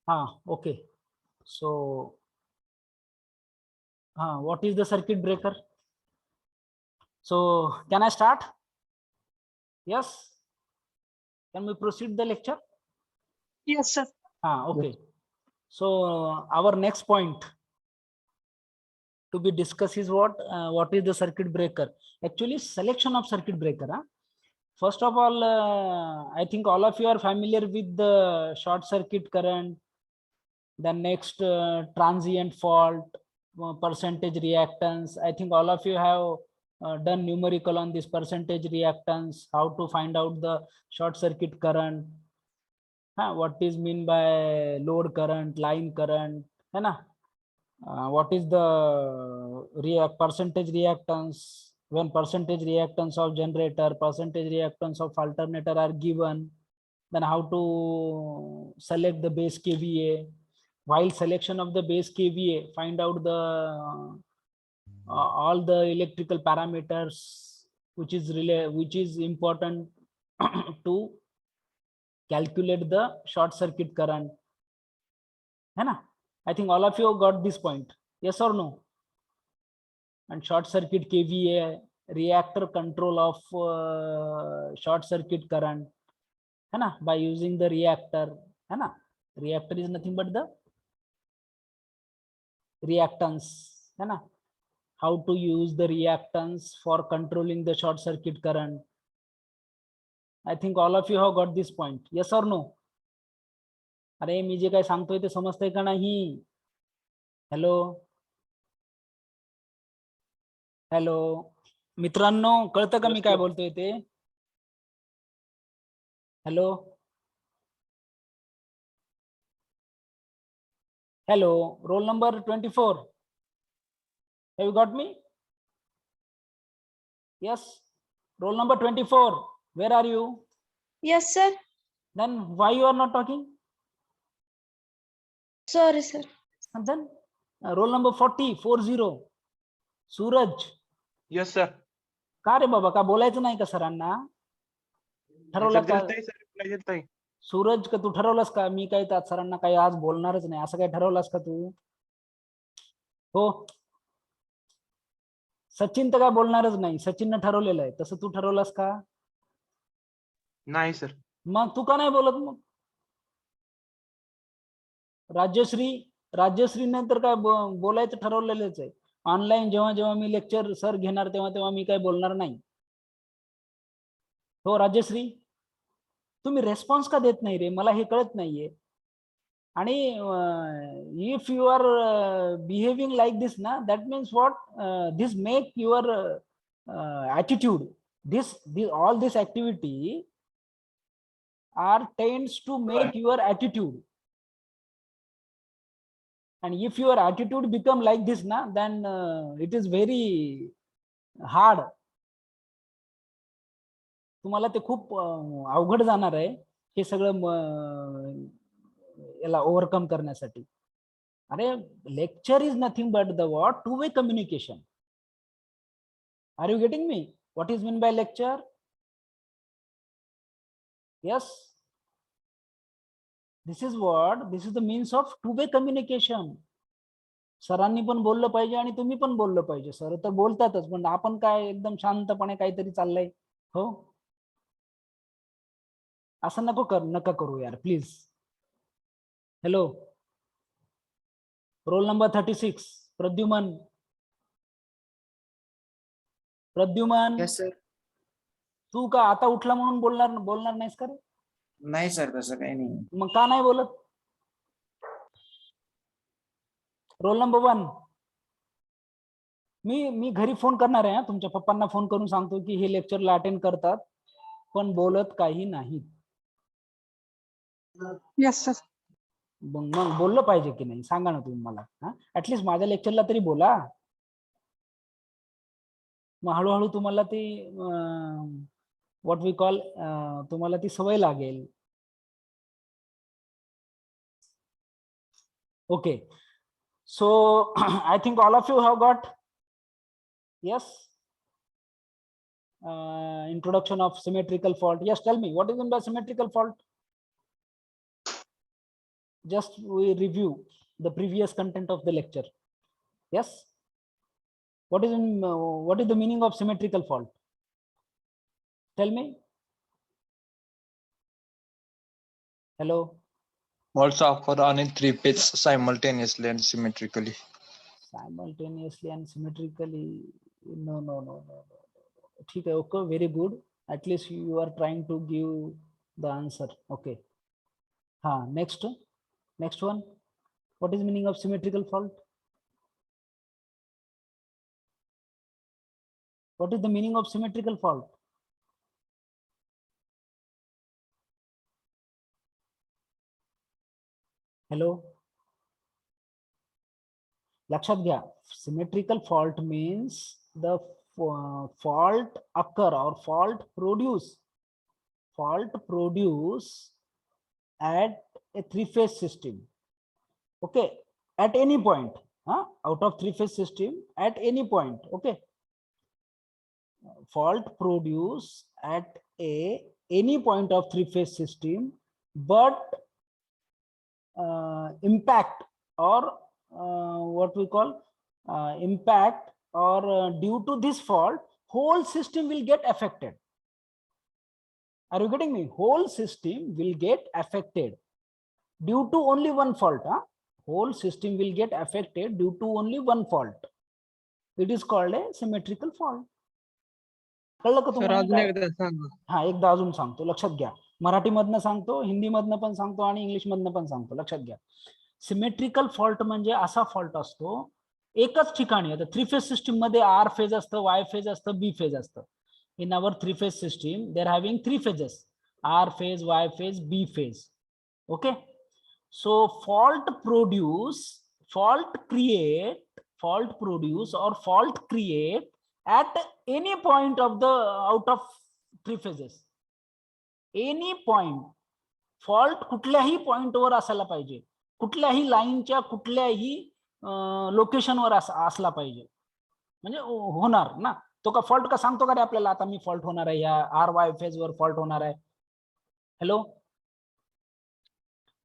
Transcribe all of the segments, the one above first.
Okay. So what is the circuit breaker? So can I start? Yes. Can we proceed the lecture? Yes, sir. Okay. So our next point to be discussed is what is the circuit breaker? Actually, selection of circuit breaker. First of all, I think all of you are familiar with the short circuit current, the next transient fault, percentage reactance. I think all of you have done numerical on this percentage reactance, how to find out the short circuit current, what is mean by load current, line current, है ना? What is the percentage reactance when percentage reactance of generator, percentage reactance of alternator are given, then how to select the base kVA. While selection of the base kVA, find out the all the electrical parameters which is important to calculate the short circuit current, है ना? I think all of you got this point, yes or no? And short circuit kVA, reactor control of short circuit current, है ना? By using the reactor, है ना? Reactor is nothing but the reactance, है ना? How to use the reactance for controlling the short circuit current. I think all of you have got this point, yes or no? अरे मी जे काय सांगतोय ते समजतंय का नाही? हॅलो हॅलो मित्रांनो, कळतं का मी काय बोलतोय ते? Hello hello, roll number 24. Have you got me? Yes. Roll number 24. Where are you? Yes, sir. Then why you are not talking? Sorry, sir. And then roll number 40. Suraj. Yes, sir. का रे बाबा, का बोलायचं नाही का सरांना? ठरवलं का? सूरज, का तू ठरवलंस का मी काही सरांना काही आज बोलणारच नाही, असं काही ठरवलंस का तू? हो. सचिन तर काय बोलणारच नाही, सचिननं ठरवलेलं आहे. तसं तू ठरवलंस का? नाही सर. मग तू का नाही बोलत? मग राजश्री नंतर काय बोलायचं ठरवलेलंच आहे. ऑनलाईन जेव्हा मी लेक्चर सर घेणार तेव्हा मी काय बोलणार नाही. हो राजश्री, तुम्ही रेस्पॉन्स का देत नाही रे? मला हे कळत नाहीये. आणि if you are behaving like this ना, that means what, this make your attitude, all this activity are tends to make your attitude. And if your attitude become like this na, then it is very hard. तुम्हाला ते खूप अवघड जाणार आहे हे सगळं याला overcome करण्यासाठी. अरे lecture is nothing but the what, two way communication. Are you getting me? What is mean by lecture? Yes, this is the means of two way communication. सरांनी पण बोललं पाहिजे आणि तुम्ही पण बोललं पाहिजे. सर तर बोलतातच, पण आपण काय एकदम शांतपणे काहीतरी चाललंय. हो, असं नका करू यार please. Hello, roll number 36. Pradyuman. Yes sir. तू का आता उठला म्हणून बोलणार नाहीस का रे? नाही सर, तसं काही नाही. मग का नाही बोलत? Roll number 1. मी घरी फोन करणार आहे. तुमच्या पप्पांना फोन करून सांगतो की हे लेक्चरला अटेंड करतात पण बोलत काही नाही. Yes sir. मग बोललं पाहिजे की नाही सांगा ना तुम्ही मला. ऍटलीस्ट माझ्या लेक्चरला तरी बोला. मग हळूहळू तुम्हाला ती व्हॉट वी कॉल, तुम्हाला ती सवय लागेल. Okay, so I think all of you have got. Yes, introduction of symmetrical fault. Yes, tell me what is meant by symmetrical fault? just we review the previous content of the lecture. Yes. What is the meaning of symmetrical fault? Tell me. Hello. Faults occur on in three pits simultaneously and symmetrically. Simultaneously and symmetrically. No. Okay, okay, very good. At least you are trying to give the answer. Okay. Next one. What is the meaning of symmetrical fault? What is the meaning of symmetrical fault? Hello. लक्षात घ्या, symmetrical fault means the fault occur or fault produce at a three-phase system. Okay, at any point, out of three-phase system at any point. Okay, fault produce at any point of three-phase system, but impact or what we call impact or due to this fault, whole system will get affected. Are you getting me? Whole system will get affected due to only one fault. Whole system will get affected due to only one fault. It is called a symmetrical fault. कळलं का तुम्हाला? एकदा अजून सांगतो, लक्षात घ्या. मराठी मधनं सांगतो, हिंदी मधनं पण सांगतो आणि इंग्लिश मधनं पण सांगतो. लक्षात घ्या, सिमेट्रिकल फॉल्ट म्हणजे असा फॉल्ट असतो एकच ठिकाणी. आता थ्री फेज सिस्टीम मध्ये आर फेज असतं, वाय फेज असतं, बी फेज असतं. In our three phase system there having three phases, R phase, Y phase, B phase. Okay, so fault produce or fault create at any point of the out of three phases. Any point fault कुठल्याही point वर असायला पाहिजे, कुठल्याही लाईनच्या कुठल्याही location वर असला पाहिजे, म्हणजे होणार ना. तो का फॉल्ट का सांगतो का रे आपल्याला, आता मी फॉल्ट होणार आहे या आर वाय फेज वर फॉल्ट होणार आहे. हॅलो,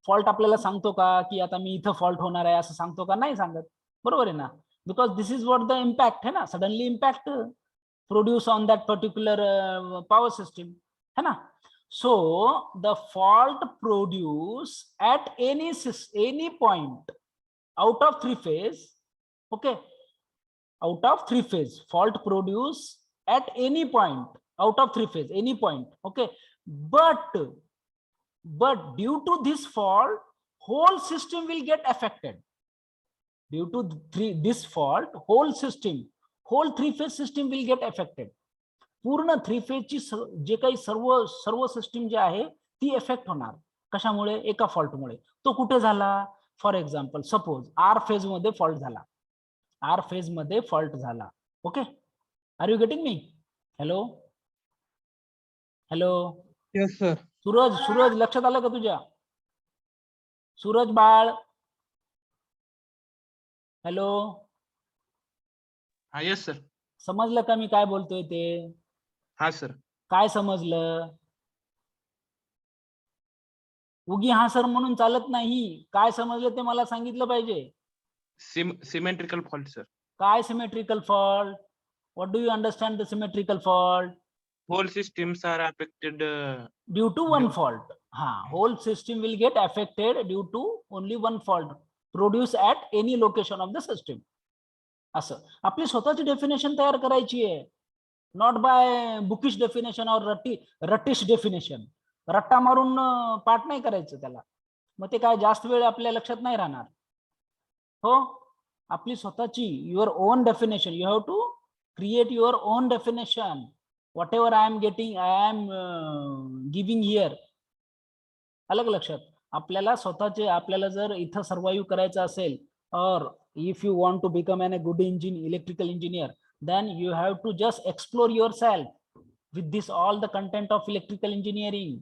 फॉल्ट आपल्याला सांगतो का की आता मी इथं फॉल्ट होणार आहे असं सांगतो का? नाही सांगत. बरोबर आहे ना, because this is what the impact है ना, suddenly impact produce on that particular power system है ना. So the fault produce at any point out of three phase. Okay, out of three phase fault produce at any point out of three phase, any point. Okay, but due to this fault whole system will get affected. Due to this fault whole three phase system will get affected. पूर्ण three फेजची जे काही सर्व system जे आहे ती effect होणार. कशामुळे? एका फॉल्टमुळे. तो कुठे झाला? For example suppose R phase मध्ये फॉल्ट झाला, आर फेज मध्ये फॉल्ट झाला. Okay, are you getting me? Hello hello. Yes sir. Suraj लक्षात आलं का तुझ्या? सूरज बाळ, हॅलो. Yes sir. समजलं का मी काय बोलतोय ते? हा सर. काय समजलं? उगी हा सर म्हणून चालत नाही. काय समजलं ते मला सांगितलं पाहिजे. Symmetrical fault sir. काय symmetrical fault? What do you understand the symmetrical fault? Whole systems are affected due to one fault. Whole system will get affected due to only one fault produced at any location of the system. असं आपली स्वतःची definition तयार करायची आहे, not bye bookish definition और रटिश definition. रट्टा मारून पाठ नाही करायचं त्याला, मग ते काय जास्त वेळ आपल्या लक्षात नाही राहणार. हो, आपली स्वतःची your own definition. You have to create your own definition. whatever I am giving here. अलग लक्षात. आपल्याला स्वतःचे, आपल्याला जर इथं सर्वाइव्ह करायचं असेल, or if you want to become a good electrical engineer, then you have to just explore yourself with this all the content of electrical engineering,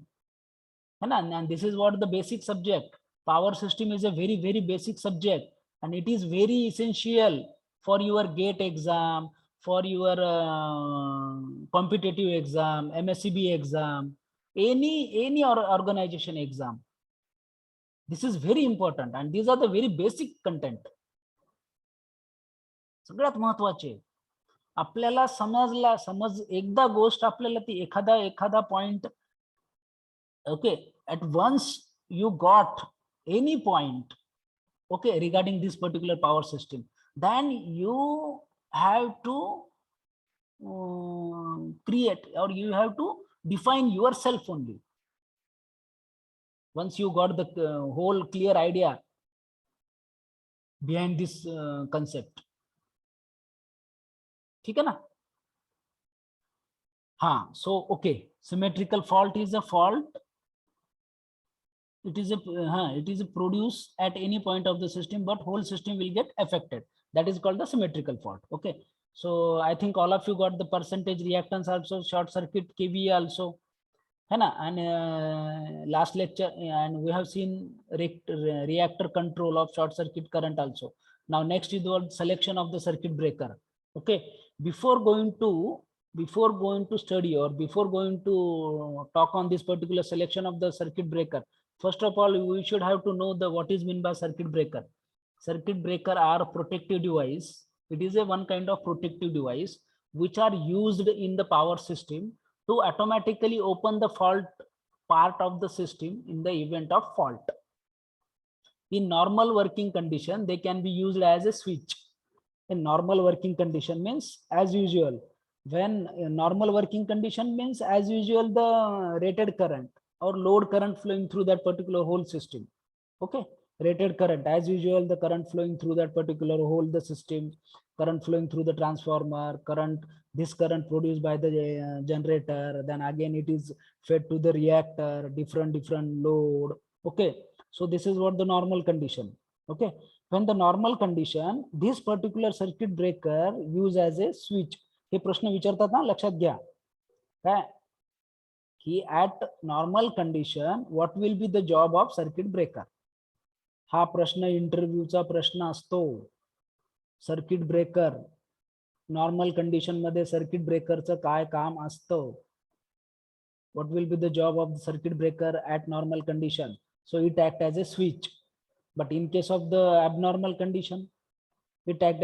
है ना. and this is what the basic subject. Power system is a very very basic subject and it is very essential for your GATE exam, for your competitive exam, MSCB exam, any organization exam. This is very important and these are the very basic content. सगळ्यात महत्वाचे. आपल्याला समज एकदा गोष्ट आपल्याला ती एखादा point, okay, at once you got any point, okay, regarding this particular power system, then you have to create, or you have to define yourself only. Once you got the whole clear idea behind this concept. ठीक है ना? हाँ, so okay, symmetrical fault is a fault. It is produced at any point of the system, but whole system will get affected. That is called the symmetrical fault. Okay, so I think all of you got the percentage reactance also, short circuit KVA also, है ना? And last lecture, and we have seen reactor control of short circuit current also. Now next is the selection of the circuit breaker. Okay, before going to study or before going to talk on this particular selection of the circuit breaker, first of all we should have to know what is meant by circuit breaker. Circuit breaker are protective device. It is a one kind of protective device which are used in the power system to automatically open the fault part of the system in the event of fault. In normal working condition, they can be used as a switch. In normal working condition means as usual. When normal working condition means as usual the rated current or load current flowing through that particular whole system. Okay, rated current as usual, the current flowing through that particular whole the system, current flowing through the transformer, this current produced by the generator, then again it is fed to the reactor, different load. Okay, so this is what the normal condition. Okay, when the normal condition, this particular circuit breaker used as a switch. हे प्रश्न विचारतात ना, लक्षात घ्या काय की at normal condition what will be the job of circuit breaker. हा प्रश्न इंटरव्ह्यूचा प्रश्न असतो. सर्किट ब्रेकर नॉर्मल कंडिशन मध्ये सर्किट ब्रेकरचं काय काम असतं. What will be the job of the circuit breaker at normal condition? So it act as a switch. But in case of the abnormal condition, it act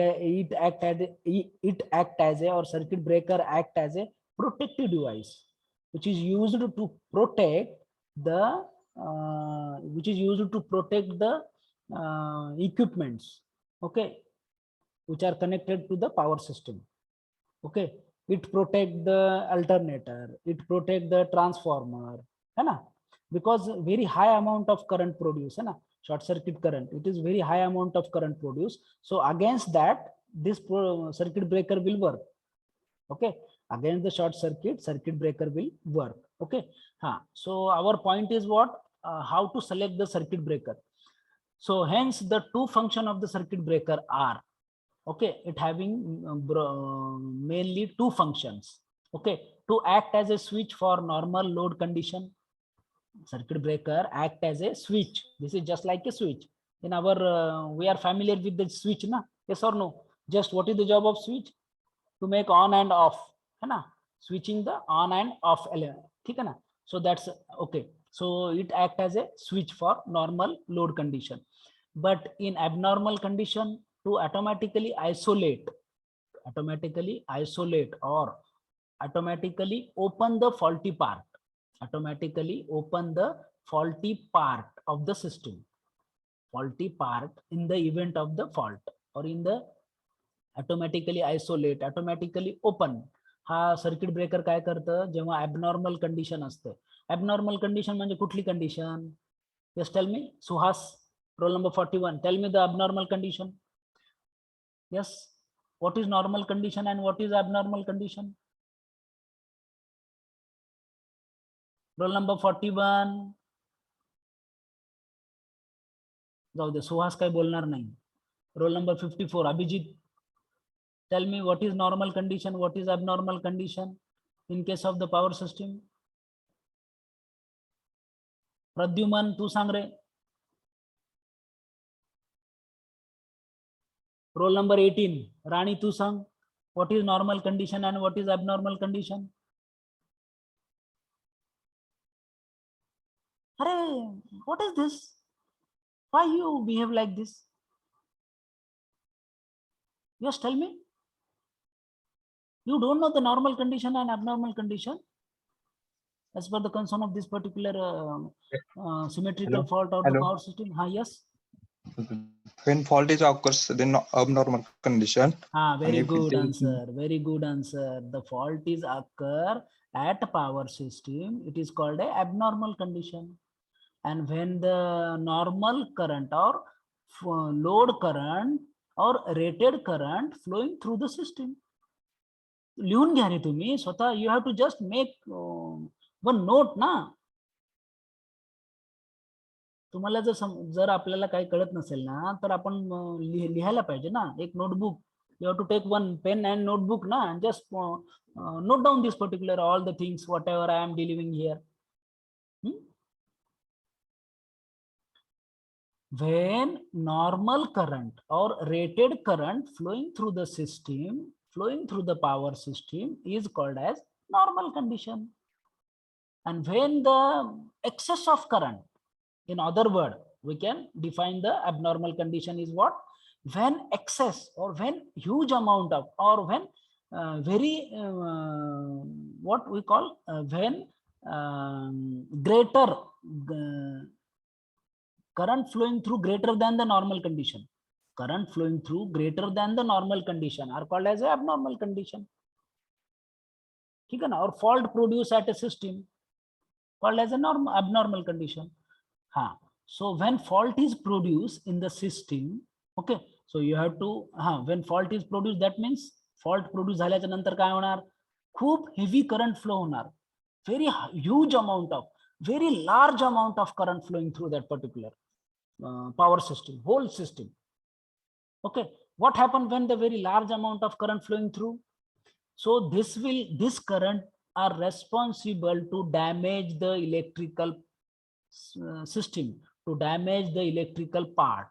as a or circuit breaker act as a protective device, which is used to protect the equipments, okay, which are connected to the power system. Okay, it protect the alternator, it protect the transformer, है ना, because very high amount of current produced, है ना, short circuit current, it is very high amount of current produced. So against that this circuit breaker will work. Okay, against the short circuit breaker will work. Okay, so our point is what, how to select the circuit breaker. So hence the two function of the circuit breaker are, okay, it having mainly two functions. Okay, to act as a switch for normal load condition. Circuit breaker act as a switch. This is just like a switch. In our we are familiar with the switch, na? Yes or no? Just what is the job of switch? To make on and off, है ना? Switching the on and off element. ठीक है ना? So that's okay. So it act as a switch for normal load condition. But in abnormal condition, to automatically isolate or automatically open the faulty part. Automatically open the faulty part of the system. Faulty part in the event of the fault, or in the automatically isolate, automatically open. हा circuit breaker काय करतं जेव्हा abnormal condition असतं. Abnormal condition म्हणजे कुठली condition? Yes tell me. Suhas, roll number 41, tell me the abnormal condition. Yes, what is normal condition and what is abnormal condition? Role number 41. जाऊ दे, सुहास काही बोलणार नाही. Roll number 54, Abhijit, tell me what is normal condition, what is abnormal condition in case of the power system. Pradyuman, तू सांग रे. Roll number 18, राणी, तू सांग, what is normal condition and what is abnormal condition. अरे, what is this? Why you behave like this? Just tell me. You don't know the normal condition and abnormal condition as per the concern of this particular symmetrical Hello? fault of the Hello? power system. Yes. When fault is occurs, then abnormal condition. Very if it good is- answer. Very good answer. The fault is occur at power system. It is called a abnormal condition. And when the normal current or load current or rated current flowing through the system. लिहून घ्या रे तुम्ही स्वतः. You have to just make one note ना. तुम्हाला जर आपल्याला काही कळत नसेल ना तर आपण लिहायला पाहिजे ना एक notebook. You have to take one pen and notebook na and just note down this particular all the things whatever I am delivering here. When normal current or rated current flowing through the system, flowing through the power system is called as normal condition. And when the excess of current, in other word, we can define the abnormal condition is what? When excess or when huge amount of or when what we call when greater current flowing through greater than the normal condition. Current flowing through greater than the normal condition are called as a abnormal condition. Or fault produced at a system called as a abnormal condition. So when fault is produced in the system, okay, so you have to when fault is produced, that means fault produced झाल्याच्या नंतर काय होणार? खूप heavy current flow होणार. Very huge amount of, very large amount of current flowing through that particular power system, whole system. Okay, what happened when the very large amount of current flowing through? So this current are responsible to damage the electrical system, to damage the electrical part,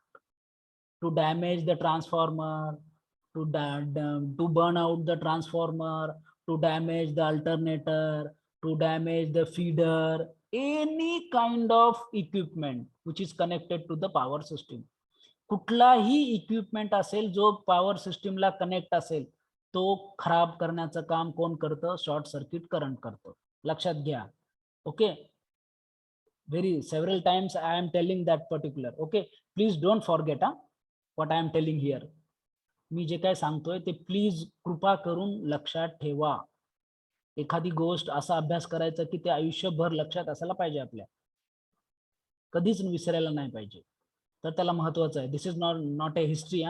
to damage the transformer, to burn out the transformer, to damage the alternator, to damage the feeder, any kind of equipment which is connected to the power system. कुठलाही equipment असेल जो power सिस्टमला connect असेल तो खराब करण्याचं काम कोण करतं? शॉर्ट सर्किट करंट करतं. लक्षात घ्या. Okay, very several times I am telling that particular. Okay, please don't forget what I am telling here. मी जे काय सांगतोय ते प्लीज कृपा करून लक्षात ठेवा. एखादी गोष्ट असा अभ्यास करायचा की ते आयुष्यभर लक्षात असायला पाहिजे आपल्या, कधीच विसरायला नाही पाहिजे. तर त्याला महत्वाचं आहे. This is not a history.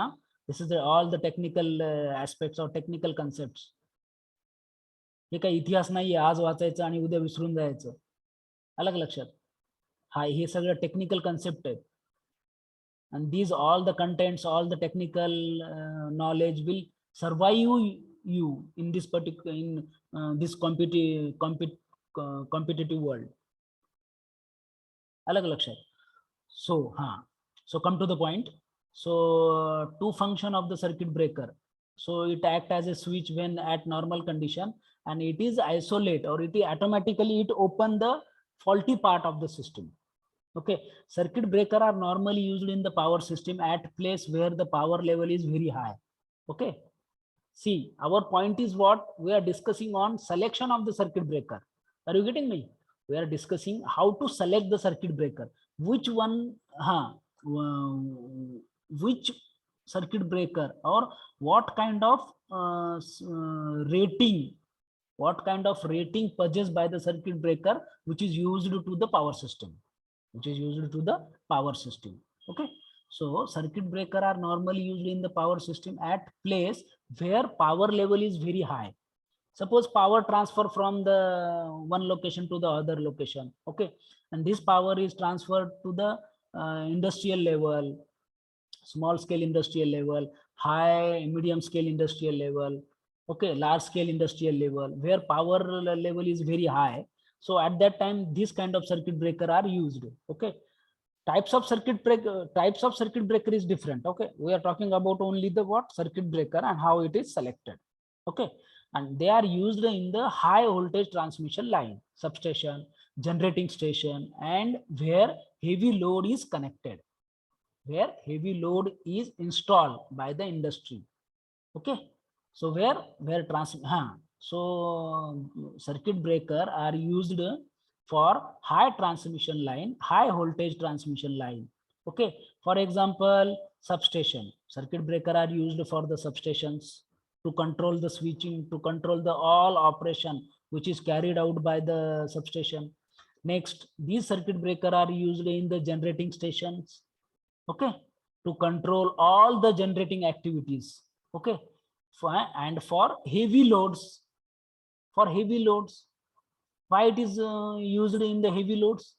This is all the technical aspects or technical concepts. हे काही इतिहास नाहीये आज वाचायचं आणि उद्या विसरून जायचं. अलग लक्षात. हे सगळं टेक्निकल कन्सेप्ट आहेत. and these all the contents, all the technical knowledge will survive you in this particular this competitive world. अलग लक्षात. So come to the point. So two function of the circuit breaker. So it act as a switch when at normal condition, and it is isolate or it automatically it open the faulty part of the system. Okay, circuit breaker are normally used in the power system at place where the power level is very high. Okay, see, our point is what we are discussing on selection of the circuit breaker. Are you getting me? We are discussing how to select the circuit breaker. Which one, which circuit breaker or what kind of rating, what kind of rating purchased by the circuit breaker which is used to the power system. Okay, so circuit breaker are normally used in the power system at place where power level is very high. Suppose power transfer from the one location to the other location. Okay, and this power is transferred to the industrial level, small scale industrial level, high medium scale industrial level, okay, large scale industrial level, where power level is very high. So at that time, this kind of circuit breaker are used. Okay, types of circuit breaker is different. Okay, we are talking about only the what circuit breaker and how it is selected. Okay, and they are used in the high voltage transmission line, substation, generating station, and where heavy load is connected. where heavy load is installed by the industry. Okay, so so circuit breaker are used for high transmission line, high voltage transmission line. Okay, for example, substation. Circuit breaker are used for the substations to control the switching, to control the all operation which is carried out by the substation. Next, these circuit breaker are used in the generating stations. Okay, to control all the generating activities. Okay, and for heavy loads, why it is used in the heavy loads?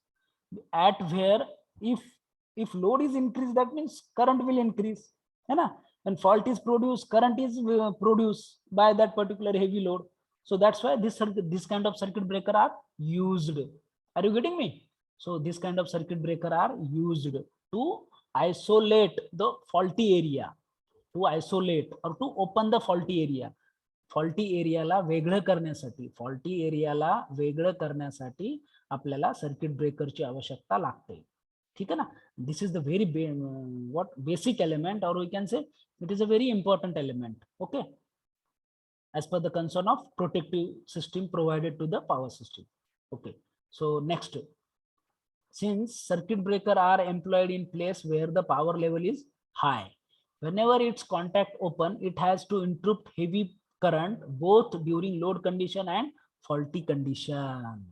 At where if load is increased, that means current will increase, है ना? And fault is produced, current is produced by that particular heavy load. So that's why this kind of circuit breaker are used. Are you getting me? So this kind of circuit breaker are used to isolate the faulty area, to isolate or to open the faulty area. Faulty areola वेगळं करण्यासाठी आपल्याला circuit ब्रेकरची आवश्यकता लागते. ठीक आहे ना? This is the very what basic element, और we can say it is a very important element. Okay, as per the concern of protective system provided to the power system. Okay, so next, since circuit breaker are employed in place where the power level is high, whenever its contact open, it has to interrupt heavy current both during load condition and faulty condition.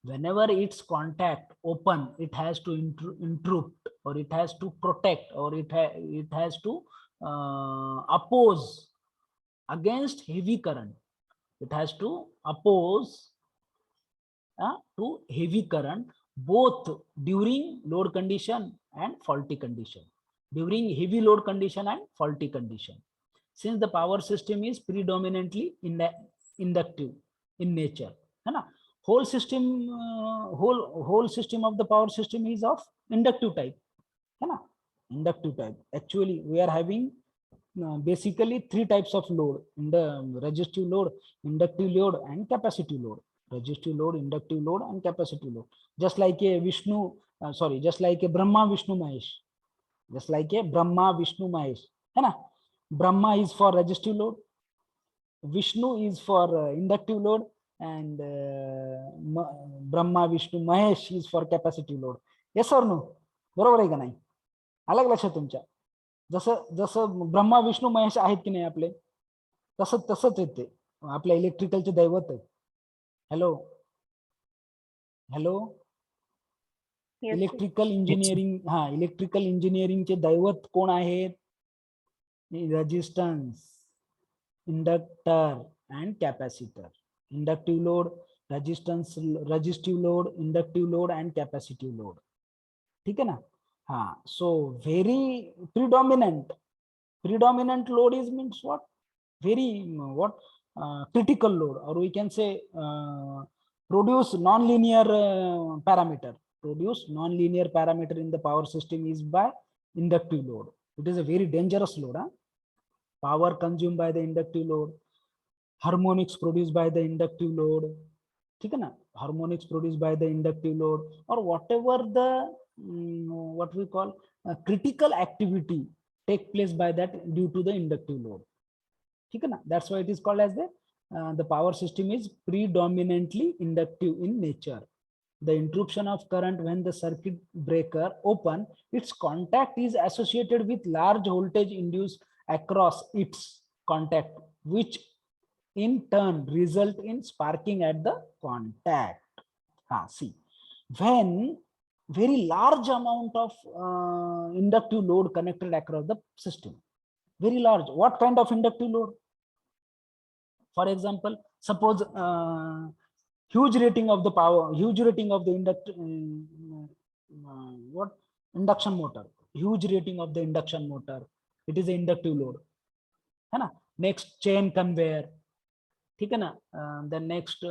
Whenever its contact open, it has to interrupt, or it has to protect, or it has to oppose against heavy current. It has to oppose to heavy current both during load condition and faulty condition, during heavy load condition and faulty condition. Since the power system is predominantly inductive in nature, है ना? Whole system of the power system is of inductive type, है ना? Inductive type. Actually, we are having basically three types of load: in the resistive load, inductive load, and capacitive load. Resistive load, inductive load, and capacitive load. Just like a just like a Brahma, Vishnu, Mahesh. Just like a Brahma, Vishnu, Mahesh, है ना? Brahma is for resistive load, Vishnu is for inductive load, and Brahma, Vishnu, Mahesh is for capacitive load. Yes or no? बरोबर आहे का नाही? आलं का लक्षात तुमच्या? जसं ब्रह्मा, विष्णू, महेश आहेत की नाही आपले, तसंच येते आपल्या इलेक्ट्रिकलचे दैवत आहे. Hello hello, electrical engineering, electrical इंजिनिअरिंगचे दैवत कोण आहेत? Resistance, inductor and capacitor. Inductive load, resistance, resistive load, inductive load, and capacitive load. ठीक है ना? हाँ, so very predominant load is means what? Very critical load, or we can say produce non-linear parameter. Produce non-linear parameter in the power system is by inductive load. It is a very dangerous load. Power consumed by the inductive load, harmonics produced by the inductive load, ठीक है ना? Harmonics produced by the inductive load, or whatever the what we call critical activity take place by that due to the inductive load. ठीक है ना? That's why it is called as the power system is predominantly inductive in nature. The interruption of current when the circuit breaker open, its contact is associated with large voltage induced across its contact, which in turn result in sparking at the contact. See, when very large amount of inductive load connected across the system, very large. What kind of inductive load? For example, suppose huge rating of the power, huge rating of the induction motor, huge rating of the induction motor. It is an inductive load, है ना? Next, chain conveyor, ठीक है ना? The next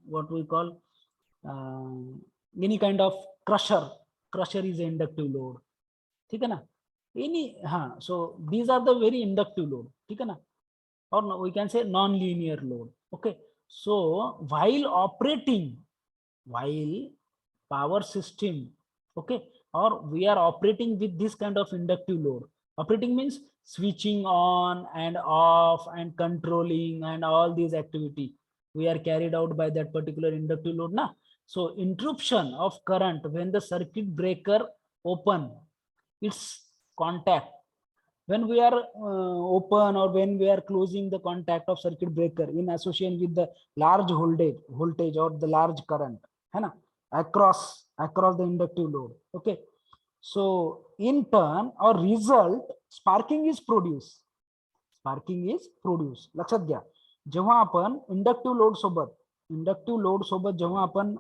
what we call any kind of crusher is an inductive load, ठीक है ना? Any so these are the very inductive load, ठीक है ना? Or no, we can say non-linear load. Okay, so while power system, okay, or we are operating with this kind of inductive load. Operating means switching on and off and controlling and all these activity we are carried out by that particular inductive load na. So interruption of current when the circuit breaker open its contact, when we are open or when we are closing the contact of circuit breaker in association with the large voltage or the large current है ना, across the inductive load. Okay, so in turn or result sparking is produced. लक्षात घ्या, जेव्हा आपण inductive load सोबत जेव्हा आपण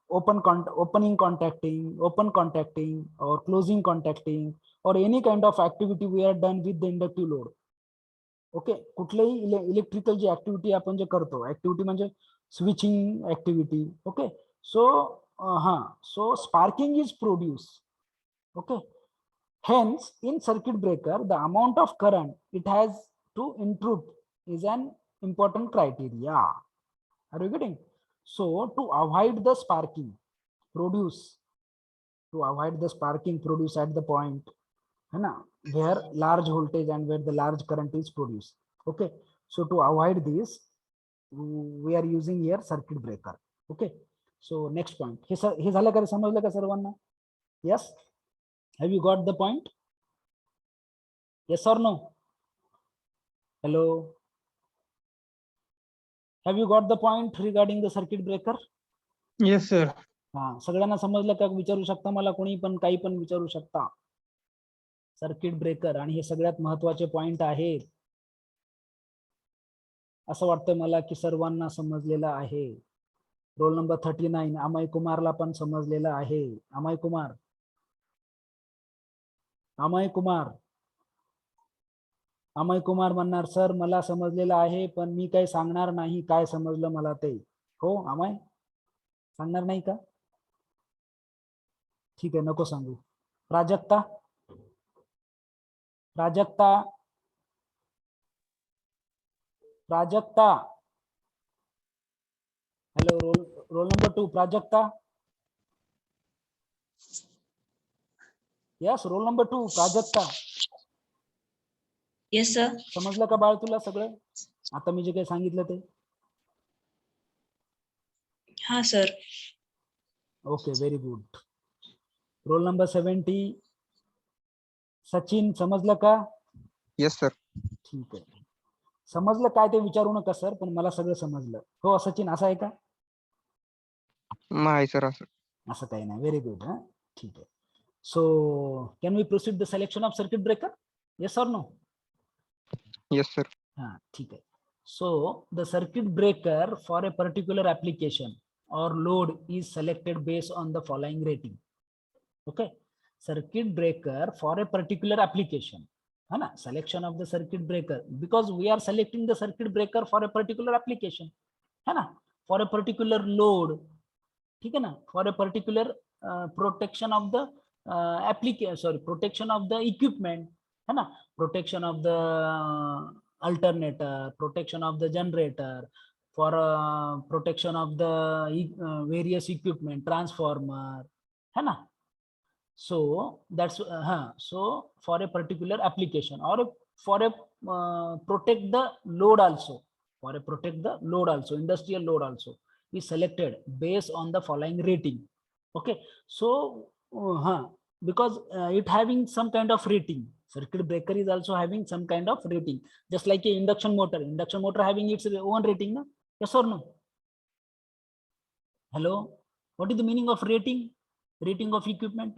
opening contacting or closing contacting or any kind of activity we are done with the inductive load. Okay, कुठलेही electrical जी activity आपण जे करतो, ऍक्टिव्हिटी म्हणजे switching activity. Okay, so sparking is produced. Okay, hence in circuit breaker the amount of current it has to interrupt is an important criteria. Are you getting? So to avoid the sparking produced at the point where large voltage and where the large current is produced. Okay, so to avoid this we are using here circuit breaker. Okay, so next point, हे झालं का, समजलं का सर्वांना? Yes, have you got the point? Yes or no? Hello, have you got the point regarding the circuit breaker? Yes, sir. हा, सगळ्यांना समजलं का? विचारू शकता मला, कोणी पण काही पण विचारू शकता. सर्किट ब्रेकर, आणि हे सगळ्यात महत्त्वाचे पॉइंट आहेत असं वाटतं मला की सर्वांना समजलेलं आहे. रोल नंबर 39 अमय कुमारला पण समजलेलं आहे. अमय कुमार म्हणणार सर मला समजलेलं आहे पण मी काही सांगणार नाही काय समजलं मला ते. हो अमय, सांगणार नाही का? ठीक आहे, नको सांगू. Prajakta, hello, roll number 2 Prajakta. Yes, roll number 2 Prajakta. Yes, sir. समजलं का बाळ तुला सगळं आता मी जे काही सांगितलं ते? हाँ sir. Okay, very good. Roll number 70 Sachin, समजलं का? Yes, sir. ठीक आहे. समजलं काय ते विचारू नका सर, पण मला सगळं समजलं. हो सचिन, असं आहे का? नाही सर, असं काही नाही. Very good. हा, ठीक आहे. So can we proceed the selection of circuit breaker? Yes or no? Yes, sir. हा, ठीक आहे. So the circuit breaker for a particular application or load is selected based on the following rating. Okay, circuit breaker for a particular application, है ना, selection of the circuit breaker, because we are selecting the circuit breaker for a particular application, है ना, for a particular load, ठीक है ना, for a particular protection of the protection of the equipment, है ना, protection of the alternator, protection of the generator, for protection of the various equipment, transformer, है ना. So that's so for a particular application or for a protect the load also, industrial load also is selected based on the following rating. Okay, so because it having some kind of rating, circuit breaker is also having some kind of rating, just like a induction motor having its own rating, no? Yes or no? Hello, what is the meaning of rating? Rating of equipment,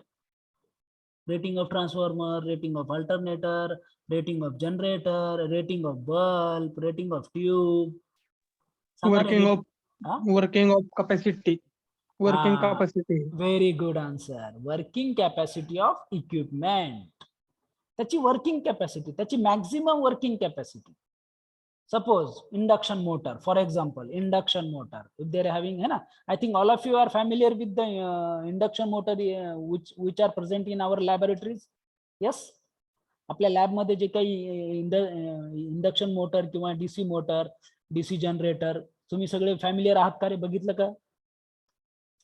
rating of transformer, rating of alternator, rating of generator, rating of bulb, rating of tube. Working of capacity. Capacity. Very good answer. Working capacity of equipment. त्याची working capacity, त्याची maximum working capacity. Suppose induction motor, for example, induction motor, if they're having, है ना, I think all of you are familiar with the induction motor which are present in our laboratories. Yes, आपल्या lab मध्ये जे काही induction motor किंवा DC motor, DC generator, तुम्ही सगळे familiar आहात का रे? बघितलं का?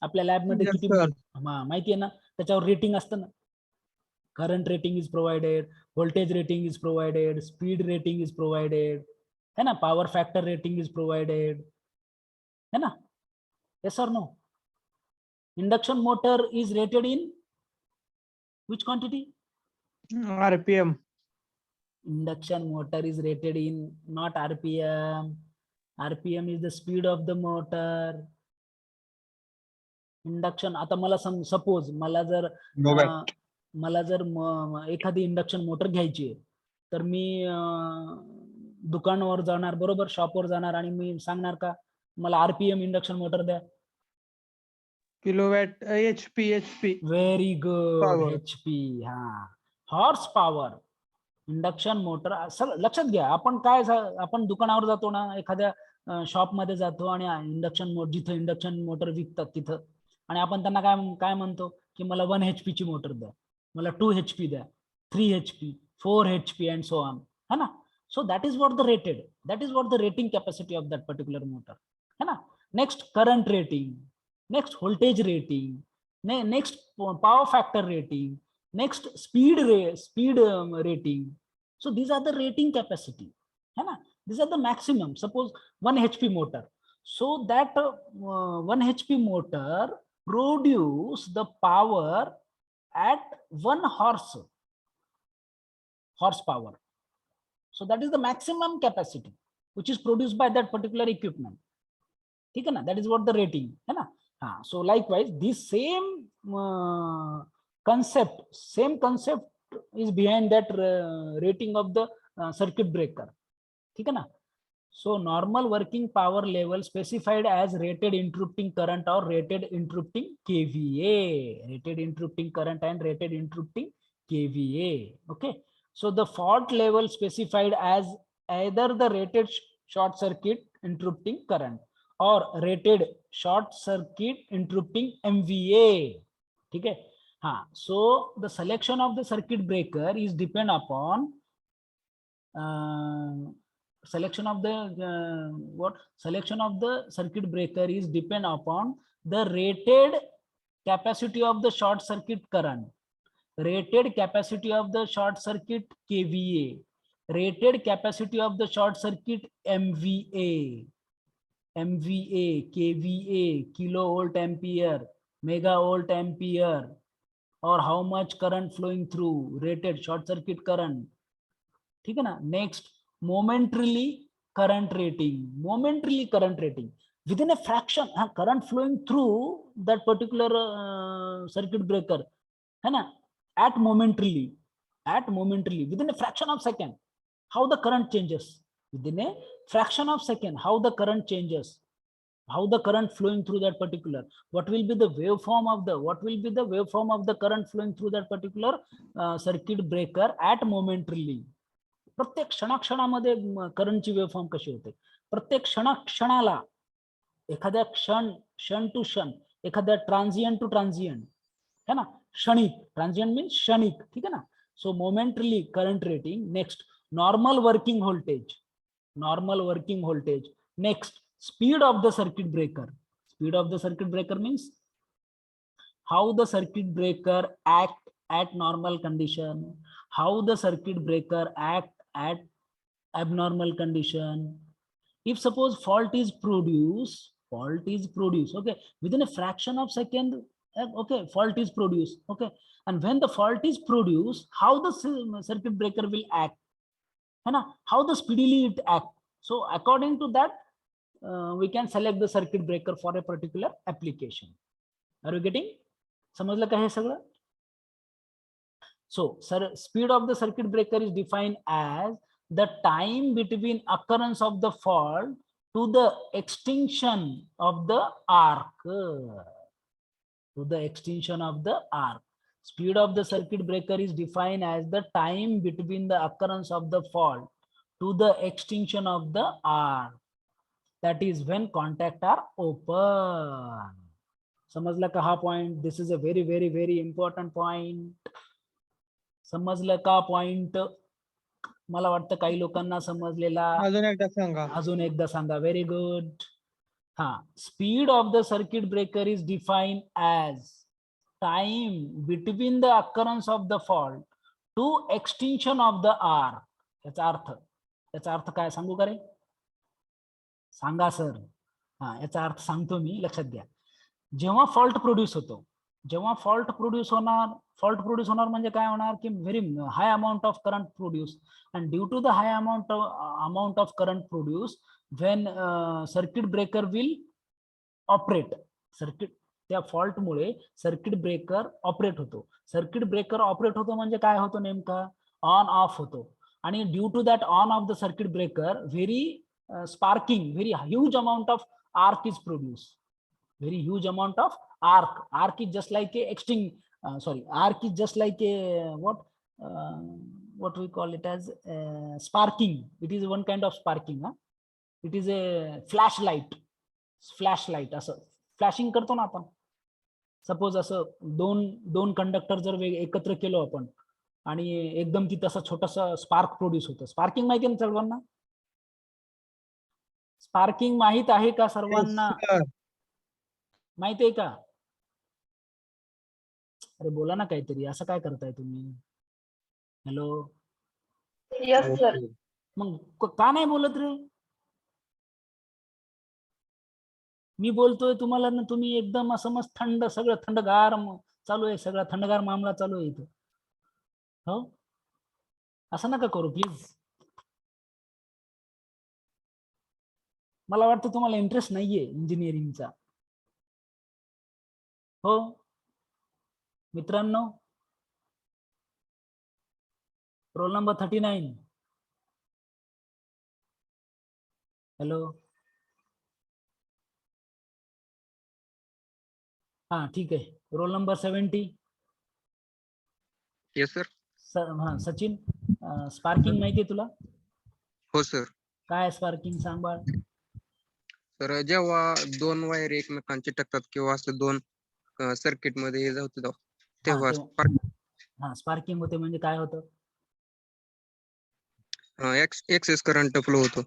आपल्या लॅबमध्ये Yes, किती sir. माहिती आहे ना, त्याच्यावर रेटिंग असतं ना. Current rating is provided, voltage rating is provided, speed rating is provided, है ना, power factor rating is provided, है ना. yes or no? Induction motor is rated in which quantity? RPM. Induction motor is rated in not RPM. RPM is the speed of the motor. Induction, आता मला suppose मला जर No way. मला जर एखादी induction motor घ्यायची आहे, तर मी दुकानावर जाणार, बरोबर, शॉपवर जाणार आणि मी सांगणार का मला आरपीएम इंडक्शन मोटर द्या. Kilowatt HP. Very good. Power. HP. हा, हॉर्स पॉवर इंडक्शन मोटर. लक्षात घ्या, आपण काय आपण दुकानावर जातो ना, एखाद्या शॉप मध्ये जातो आणि इंडक्शन जिथं इंडक्शन मोटर विकतात तिथं, आणि आपण त्यांना काय म्हणतो की मला 1 HP ची मोटर द्या, मला 2 HP द्या, 3 HP, 4 HP and so on, है ना. So that is what the rated, that is what the rating capacity of that particular motor, है ना. Next current rating, next voltage rating, next power factor rating, next speed rating. So these are the rating capacity, है ना. These are the maximum. Suppose 1 HP motor, so that 1 HP motor produce the power at 1 horsepower. So that is the maximum capacity which is produced by that particular equipment, ठीक है ना. That is what the rating, है ना. So likewise this same concept is behind that rating of the circuit breaker, ठीक है ना. So normal working power level specified as rated interrupting current or rated interrupting kVA, rated interrupting current and rated interrupting kVA. Okay, so the fault level specified as either the rated short circuit interrupting current or rated short circuit interrupting MVA, ठीक है. So the selection of the circuit breaker is depend upon selection of the circuit breaker is depend upon the rated capacity of the short circuit current, rated capacity of the short circuit kVA, rated capacity of the short circuit MVA, kVA, kilovolt ampere, megavolt ampere, or how much current flowing through, rated short circuit current, ठीक है ना. Next, momentarily current rating, within a fraction, current flowing through that particular circuit breaker, है ना, at momentarily within a fraction of second, how the current changes, within a fraction of second, how the current changes, how the current flowing through that particular, what will be the waveform of the current flowing through that particular circuit breaker at momentarily. प्रत्येक क्षणाक्षणामध्ये करंटची waveform कशी होते, प्रत्येक क्षणाला, एखाद्या क्षण to क्षण, एखाद्या ट्रान्झिएंट टू ट्रान्झिएंट, है ना, क्षणिक, ट्रान्झिएंट मीन्स क्षणिक, ठीक है ना. So momentary current rating. Next, normal working voltage. Next, speed of the circuit breaker means how the circuit breaker act at normal condition, how the circuit breaker act at abnormal condition. If suppose fault is produced, okay, within a fraction of second, okay, fault is produced, okay, and when the fault is produced, how the circuit breaker will act, है ना, how the speedily it act. So according to that we can select the circuit breaker for a particular application. Are you getting? समजलं का हे सगळं? So speed of the circuit breaker is defined as the time between occurrence of the fault to the extinction of the arc. Speed of the circuit breaker is defined as the time between the occurrence of the fault to the extinction of the arc. That is when contact are open. समजलं का हा point? This is a very very very important point. समजलं का point? मला वाटतं काही लोकांना समजलेला. अजून एकदा सांगा. अजून एकदा सांगा. Very good. Speed of the circuit breaker is defined as time between the occurrence of the fault to extinction of the arc. याचा अर्थ काय सांगू का रे? सांगा सर. याचा अर्थ सांगतो मी, लक्षात घ्या. जेव्हा फॉल्ट प्रोड्यूस होतो, जेव्हा फॉल्ट प्रोड्यूस होणार म्हणजे काय होणार की very high amount of current produce, and due to the high amount of current produce when circuit breaker will operate. त्या फॉल्ट मुळे सर्किट ब्रेकर ऑपरेट होतो. सर्किट ब्रेकर ऑपरेट होतो म्हणजे काय होतो नेमका? ऑन ऑफ होतो. आणि due to that on off the circuit breaker very sparking, very huge amount of arc is produced. Very huge amount of arc. Arc is just like a arc is just like a what we call it as sparking. It is one kind of sparking. It is a flashlight. असं flashing करतो ना आपण. Suppose असं दोन conductor जर एकत्र केलो आपण आणि एकदम तिथं असं छोटासा स्पार्क प्रोड्यूस होतं. स्पार्किंग माहिती ना सर्वांना? स्पार्किंग माहित आहे का सर्वांना? माहित आहे का? अरे बोला ना काहीतरी, असं काय करताय तुम्ही? हॅलो. Yes sir. मग का नाही बोलत रे? मी बोलतोय तुम्हाला ना, तुम्ही एकदम असं मस्त थंड, सगळं थंडगार चालू आहे, सगळा थंडगार मामला चालू आहे इथं. हो, असं नका करू प्लीज. मला वाटतं तुम्हाला इंटरेस्ट नाहीये इंजिनिअरिंगचा. हो मित्रांनो, रोल नंबर 39. हॅलो. ठीक आहे. Roll number 70. Yes sir. Sachin, sparking माहिती आहे तुला? हो सर. काय स्पार्किंग सांग बाळ. तर जेव्हा दोन वायर एकमेकांची टकतात किंवा असं दोन सर्किट मध्ये हे जातं तेव्हा स्पार्किंग होते. म्हणजे काय होतं? एक्सेस करंट फ्लो होतो.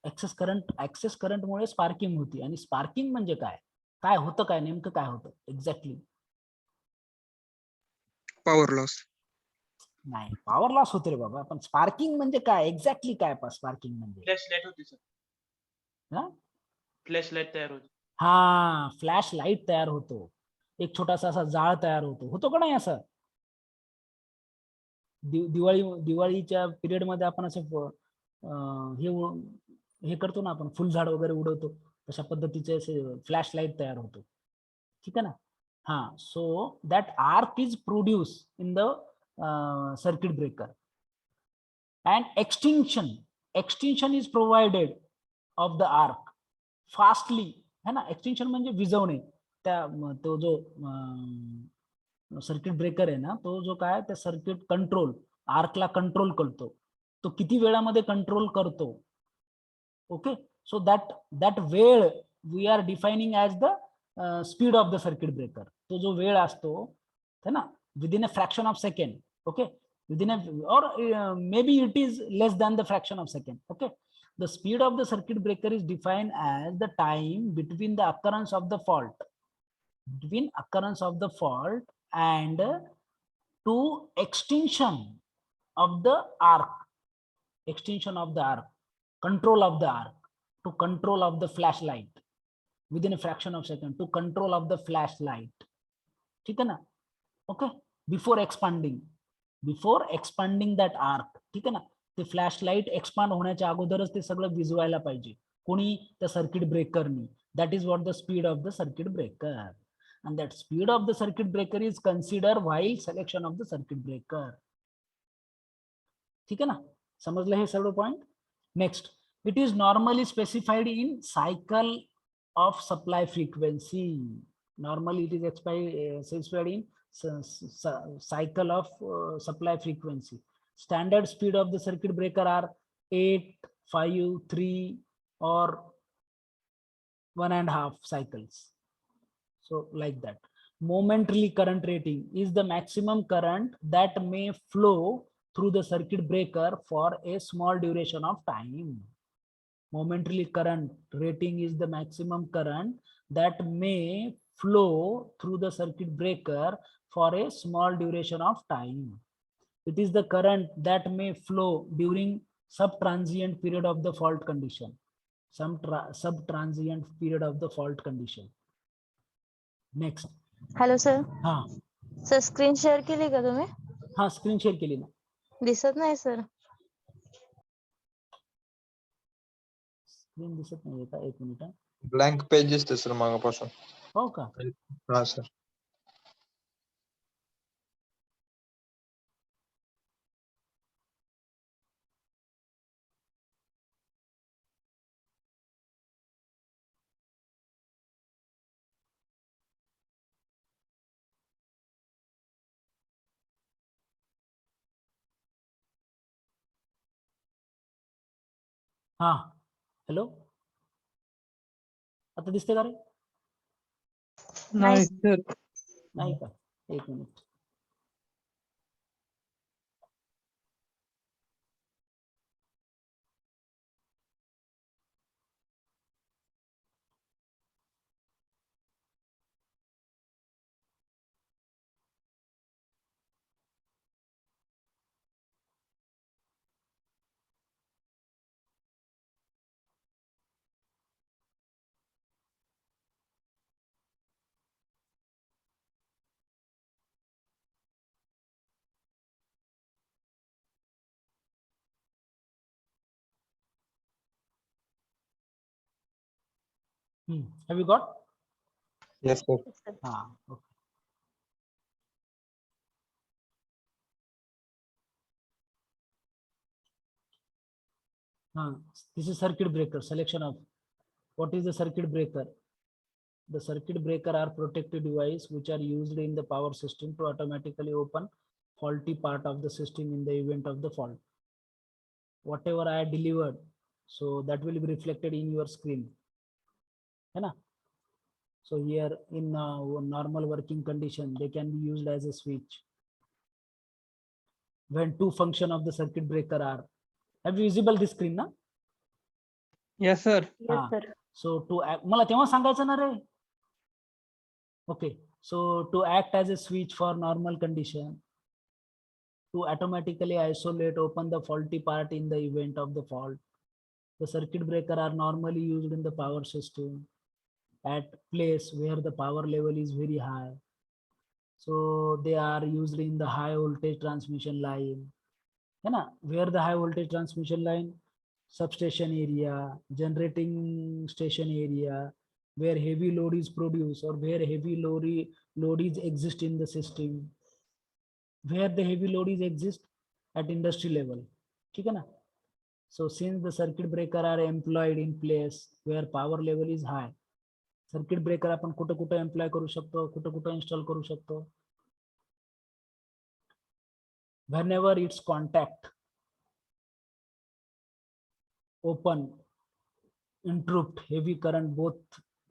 ऍक्सेस करंट मुळे स्पार्किंग होती. आणि स्पार्किंग म्हणजे काय? काय होतं? काय नेमकं काय होतं एक्झॅक्टली? Power loss. नाही, पॉवर लॉस होते रे बाबा. पण स्पार्किंग म्हणजे काय एक्झॅक्टली? काय स्पार्किंग म्हणजे? फ्लॅशलाइट होती सर. फ्लॅशलाइट तयार होती. फ्लॅश लाईट तयार होतो. एक छोटासा असा जाळ तयार होतो का नाही? असं दिवाळीच्या पिरियड मध्ये आपण असं हे करतो ना, आपण फुलझाड वगैरे उडवतो, तशा पद्धतीचे असे फ्लॅश लाईट तयार होतो. ठीक आहे ना? So that arc is produce in the circuit breaker and extinction is provided of the arc fastly. है ना? एक्सटिंक्शन म्हणजे विझवणे. तो जो सर्किट ब्रेकर आहे ना, तो जो काय त्या सर्किट कंट्रोल आर्कला कंट्रोल करतो. तो किती वेळामध्ये कंट्रोल करतो? ओके. सो दॅट वेळ we are defining as the speed of the circuit breaker. तो जो वेळ असतो है ना, within a fraction of second. Okay. Within or maybe it is less than the fraction of second. Okay. The speed of the circuit breaker is defined as the time between the occurrence of the fault, and to extinction of the arc, control of the arc, to control of the flashlight within a fraction of second, to control of the flashlight. ठीक है ना? Okay. Before expanding that arc. ठीक आहे ना? ते flashlight expand होण्याच्या अगोदरच ते सगळं विझवायला पाहिजे. कोणी? त्या सर्किट ब्रेकरनी. That is what the speed of the circuit breaker. and that speed of the circuit breaker is considered while selection of the circuit breaker. ठीक है ना? समझले हे सर्व point. Next, it is normally specified in cycle of supply frequency. Normally it is specified in cycle of supply frequency. Standard speed of the circuit breaker are 8, 5, 3 or 1.5 cycles. So like that. Momentary current rating is the maximum current that may flow through the circuit breaker for a small duration of time. Momentarily current rating is the maximum current that may flow through the circuit breaker for a small duration of time. It is the current that may flow during sub-transient period of the fault condition. Some sub-transient period of the fault condition. Next. Hello sir हाँ sir screen share केली का तुम्ही हाँ screen share केली ना. दिसत नाही sir screen दिसत नाहीये का? एक मिनिट. Blank page दिसते सर मागापासून. हो का? हा सर. हाँ हॅलो, आता दिसते का रे? नाही सर. नाही का? एक minute. Have you got? Yes sir. हाँ okay. This is circuit breaker. Selection of what is the circuit breaker? The circuit breaker are protective device which are used in the power system to automatically open faulty part of the system in the event of the fault. Whatever I delivered, so that will be reflected in your screen. है ना? So here in normal working condition, they can be used as a switch. When two function of the circuit breaker are, have you visible this screen ना? Yes sir. Ah, so to act, मला तेव्हा सांगायचं ना रे. Okay, so to act as a switch for normal condition, to automatically isolate, open the faulty part in the event of the fault. The circuit breaker are normally used in the power system at place where the power level is very high. So they are used in the high voltage transmission line. है ना? Where the high voltage transmission line, substation area, generating station area, where heavy load is produced or where heavy load is exist in the system, where the heavy load is exist at industry level. ठीक है ना? So since the circuit breaker are employed in place where power level is high, circuit breaker आपण कुठं कुठं employ करू शकतो, कुठं कुठं इन्स्टॉल करू शकतो. Whenever its contact open, interrupt heavy current both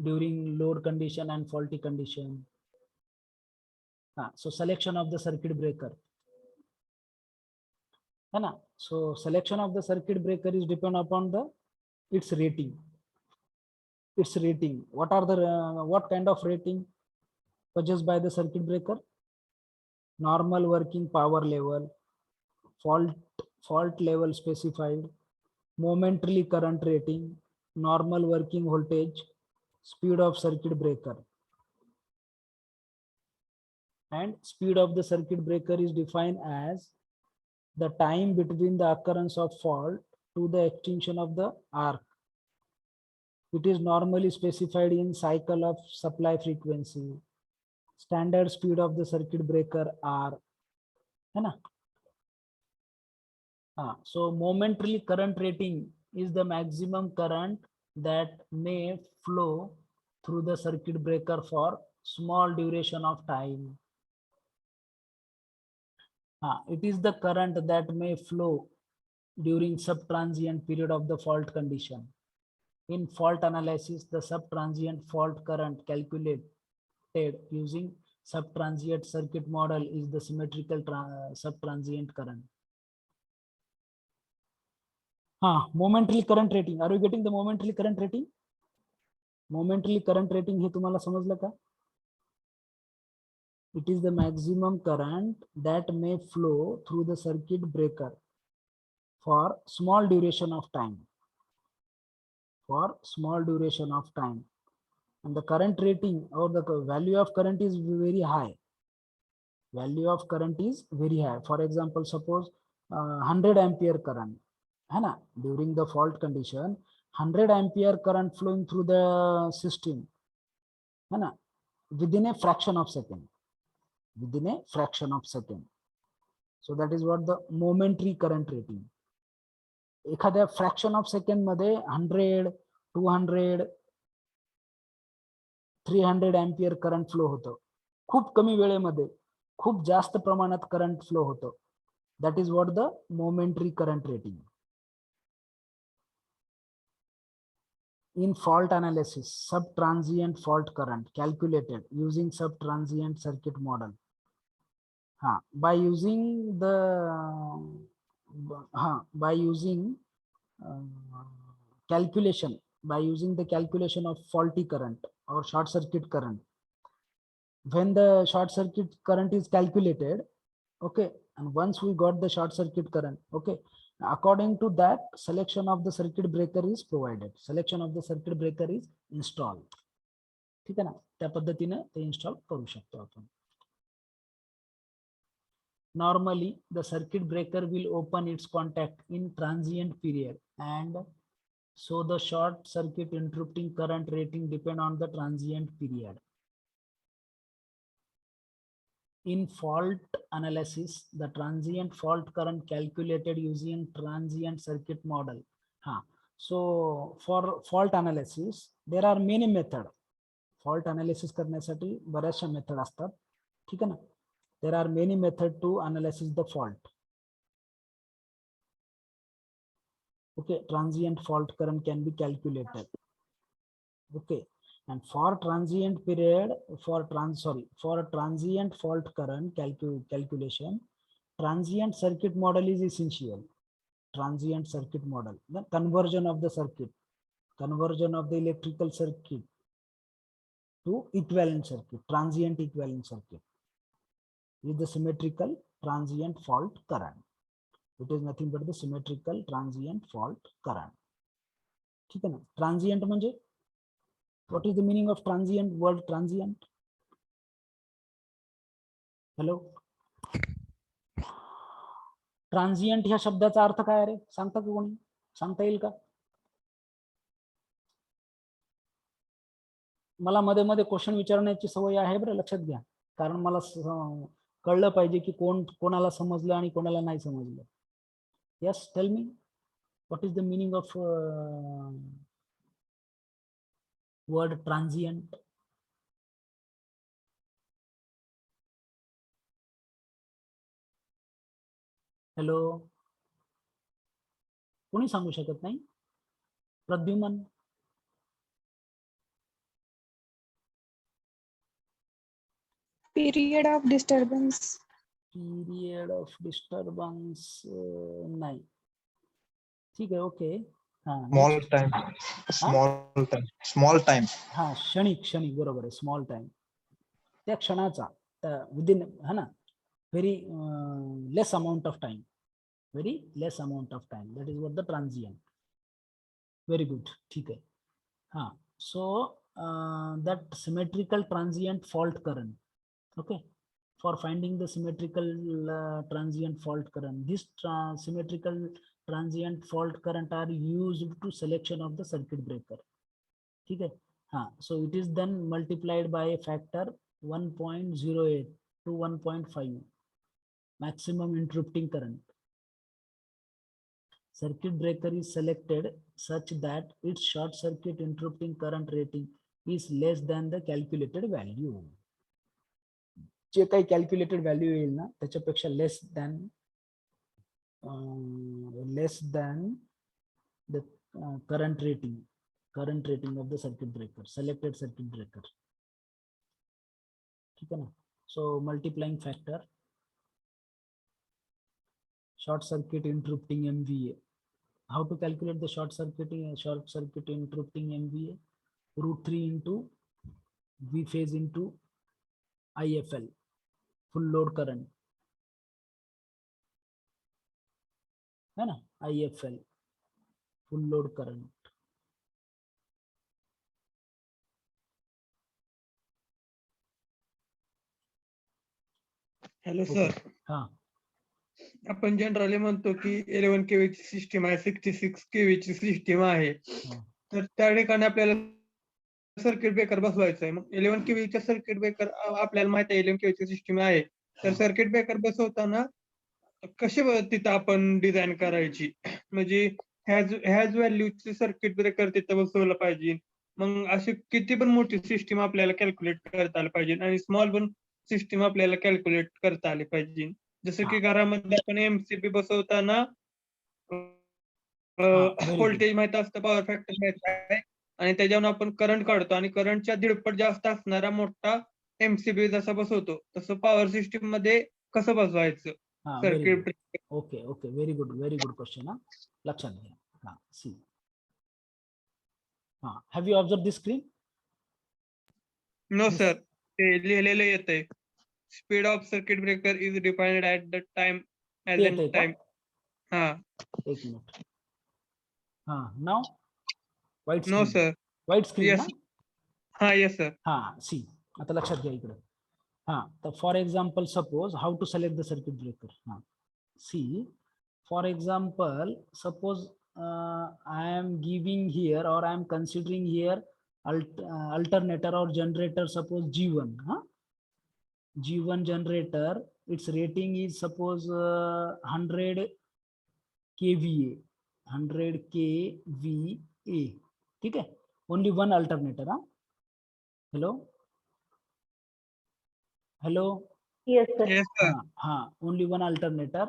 during load condition and faulty condition. So selection of the circuit breaker. है ना? So selection of the circuit breaker is depend upon the its rating. Its rating. What are the what kind of rating purchased by the circuit breaker? Normal working power level, fault level specified, momentarily current rating, normal working voltage, speed of circuit breaker. And speed of the circuit breaker is defined as the time between the occurrence of fault to the extinction of the arc. It is normally specified in cycle of supply frequency. Standard speed of the circuit breaker are, है ना? So momentary current rating is the maximum current that may flow through the circuit breaker for small duration of time. It is the current that may flow during subtransient period of the fault condition. In fault analysis, the subtransient fault current calculated using subtransient circuit model is the symmetrical subtransient current. Momentary current rating. Are you getting the momentary current rating? Momentary current rating हे तुम्हाला समजलं का? It is the maximum current that may flow through the circuit breaker for small duration of time. For small duration of time. And the current rating or the value of current is very high. Value of current is very high. For example, suppose 100 ampere current. है ना? During the fault condition, 100 ampere current flowing through the system. है ना? Within a fraction of second. Within a fraction of second. So that is what the momentary current rating. एखाद्या fraction of second मध्ये 100, 200, 300 ampere current flow होतं. खूप कमी वेळेमध्ये खूप जास्त प्रमाणात करंट फ्लो होतं. That is what the momentary current rating. In fault analysis, subtransient fault current calculated using subtransient circuit model. By using the calculation of faulty current or short circuit current. When the short circuit current is calculated, okay, and once we got the short circuit current, okay, according to that, selection of the circuit breaker is provided. Selection of the circuit breaker is installed. ठीक आहे ना? त्या पद्धतीने ते install करू शकतो आपण. Normally, the circuit breaker will open its contact in transient period, and so the short circuit interrupting current rating depend on the transient period. In fault analysis, the transient fault current calculated using transient circuit model. So for fault analysis, there are many methods. Fault analysis करण्यासाठी बऱ्याचशा method असतात. ठीक आहे ना? There are many methods to analyze the fault. Okay, transient fault current can be calculated. Okay. And for transient period, for transient fault current calculation, transient circuit model is essential. Transient circuit model, the conversion of the circuit, conversion of the electrical circuit to equivalent circuit, transient equivalent circuit with the symmetrical transient fault current. It is nothing but the symmetrical transient fault current. ठीक है ना? Transient म्हणजे what is the meaning of transient? Word transient. Hello. Transient ह्या शब्दाचा अर्थ काय रे? सांगता का कोणी? सांगता येईल का? मला मध्ये मध्ये क्वेश्चन विचारण्याची सवय आहे बरं, लक्षात घ्या. कारण मला कळलं पाहिजे की कोणाला समजलं आणि कोणाला नाही समजलं. Yes, tell me, what is the meaning of word transient? Hello, कोणी सांगू शकत नाही? Pradyuman. Period of disturbance. Period of disturbance नाही. ठीक आहे, ओके. small time. क्षणिक बरोबर आहे. स्मॉल टाइम, त्या क्षणाचा, विदिन, है ना, very less amount of time, very less amount of time, that is what the transient. Very good. ठीक आहे. सो that symmetrical transient fault current. Okay, for finding the symmetrical transient fault current, this symmetrical transient fault current are used to selection of the circuit breaker. ठीक है. So it is then multiplied by a factor 1.08 to 1.5 maximum interrupting current. Circuit breaker is selected such that its short circuit interrupting current rating is less than the calculated value. जे काही calculated value येईल ना, त्याच्यापेक्षा less than the current rating of the circuit breaker, selected circuit breaker. ठीक है ना? So multiplying factor, short circuit interrupting MVA, how to calculate the short circuit interrupting MVA? √3 into V phase into IFL, full load current, है ना, IFL, full load current. Hello Okay. Sir, हाँ, आपण generally म्हणतो की 11 kV ची system आहे, 66 kV ची system आहे. हाँ. तर त्या ठिकाणी आपल्याला सर्किट ब्रेकर बसवायचं आहे. मग 11 केव्ही च्या सर्किट ब्रेकर आपल्याला माहित आहे 11 केव्ही ची सिस्टीम आहे. तर सर्किट ब्रेकर बसवताना कशी तिथं आपण डिझाईन करायची, म्हणजे ह्याच व्हॅल्यूचे सर्किट ब्रेकर तिथं बसवलं पाहिजे. मग अशी किती पण मोठी सिस्टीम आपल्याला कॅल्क्युलेट करता आली पाहिजे आणि स्मॉल पण सिस्टीम आपल्याला कॅल्क्युलेट करता आली पाहिजे. जसं की घरामध्ये आपण एमसीबी बसवताना very good. व्होल्टेज माहित असतं, पॉवर फॅक्टर माहित आहे आणि त्याच्यावर आपण करंट काढतो आणि करंटच्या दीडपट जास्त असणारा मोठा एमसीबी जसा बसवतो तसं पॉवर सिस्टीम मध्ये कसं बसवायचं हाँ, very circuit good. Okay, okay, very good question. हाँ, लक्षात घ्या. हाँ, see. हाँ, have you observed this screen? No This- sir, ते लिहिलेलं येतंय speed of circuit breaker is defined at the time ते ऍज येतंय अन का? टाइम. हा, एक मिनिट. हाँ, now white no screen. Sir, White screen yes, ना? हा येस सर. हाँ, see. आता लक्षात घ्या इकडे. हाँ, तर for example suppose how to select the circuit breaker. हाँ, see, for example, suppose I am giving here or I am considering here alternator or generator, suppose G1. Huh? G1 generator, its rating is suppose 100 kVA, 100 kVA. ठीक है, only one alternator. Huh? Hello. Yes, sir. Yes sir. हाँ, only one alternator.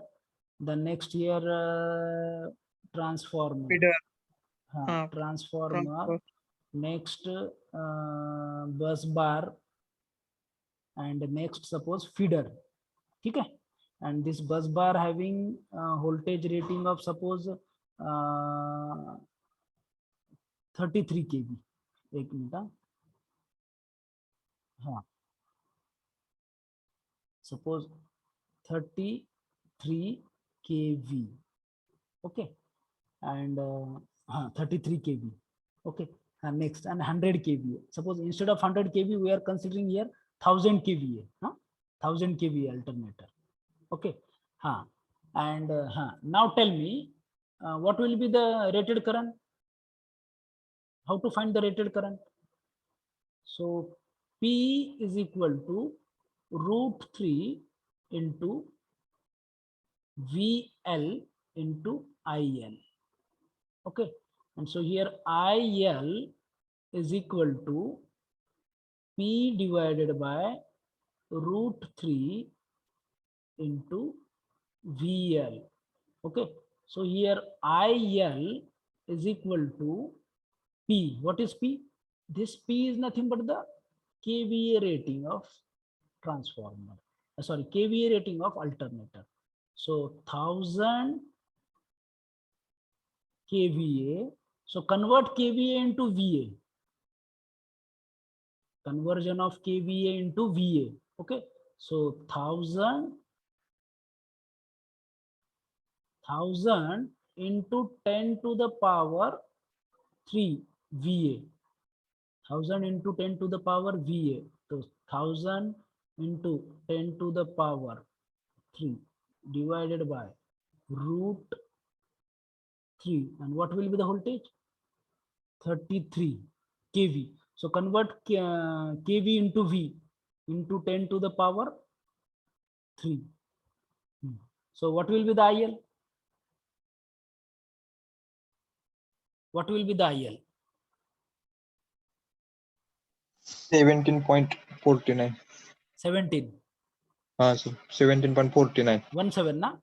The next year transformer. Feeder. हाँ, हाँ, transformer. Next bus bar, and next suppose feeder. ठीक है, and this bus bar having voltage rating of suppose 33 kV. एक minute. हाँ, suppose 33 kV. Okay, and 33 kV. Okay, and next and 100 kVA. Suppose instead of 100 kV we are considering here 1000 kVA. 1000 kVA alternator. Okay, and now tell me what will be the rated current? How to find the rated current? So P is equal to √3 into VL into IL. Okay, and so here IL is equal to P divided by √3 into VL. Okay, so here IL is equal to P. What is P? This P is nothing but the kVA rating of transformer. Sorry, kVA rating of alternator. So 1000 kVA. So convert kVA into VA. Conversion of kVA into VA. Okay, so 1000 into 10 to the power 3 VA. 1000 into 10 to the power VA. So 1000 into 10 to the power 3 divided by √3, and what will be the voltage? 33 kV. So convert kV into V into 10 to the power 3. So what will be the IL? What will be the IL? 17.49. 17. हाँ sir, 17.49. 17 ना?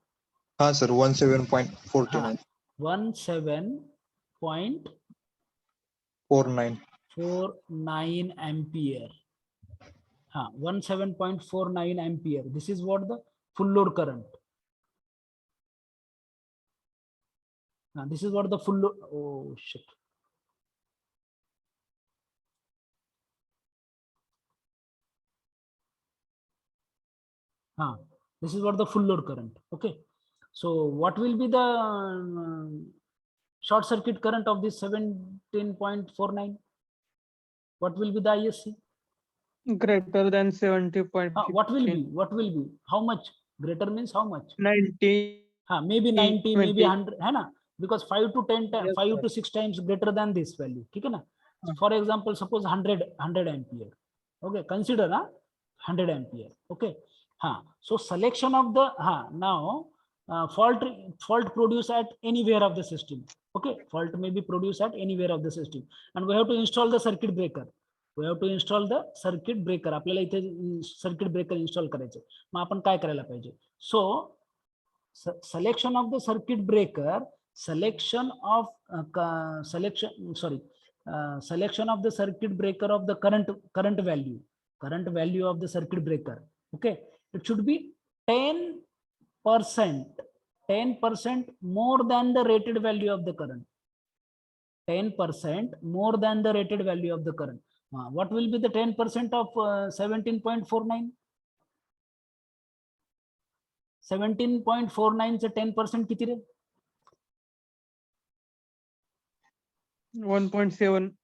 हाँ sir, 17.49. 17.49 49. ampere. 17.49 ampere. This is what the full load current. This is what the full load. Oh shit. This is what the full load current. Okay. So what will be the short circuit current of this 17.49? What will be the ISC? Greater than 70.15. What will be? What will be? How much? Greater means how much? 90. Maybe 90, maybe 20. 100, है ना? Because 5 to 10 times, Yes, 5 sir. to 6 times greater than this value. ठीक है ना? For example, suppose 100 ampere. Okay, consider 100 ampere. Okay. So selection of the now fault produced at anywhere of the system. Okay, fault may be produced at anywhere of the system, and we have to install the circuit breaker. We have to install the circuit breaker. आपल्याला इथे circuit breaker install करायचे. मग आपण काय करायला पाहिजे? So selection of the circuit breaker, selection of selection of the circuit breaker of the current value of the circuit breaker. Okay, it should be 10% more than the rated value of the current. 10% more than the rated value of the current. What will be the 10% of 17.49? 17.49 चे 10% किती रे? 1.7.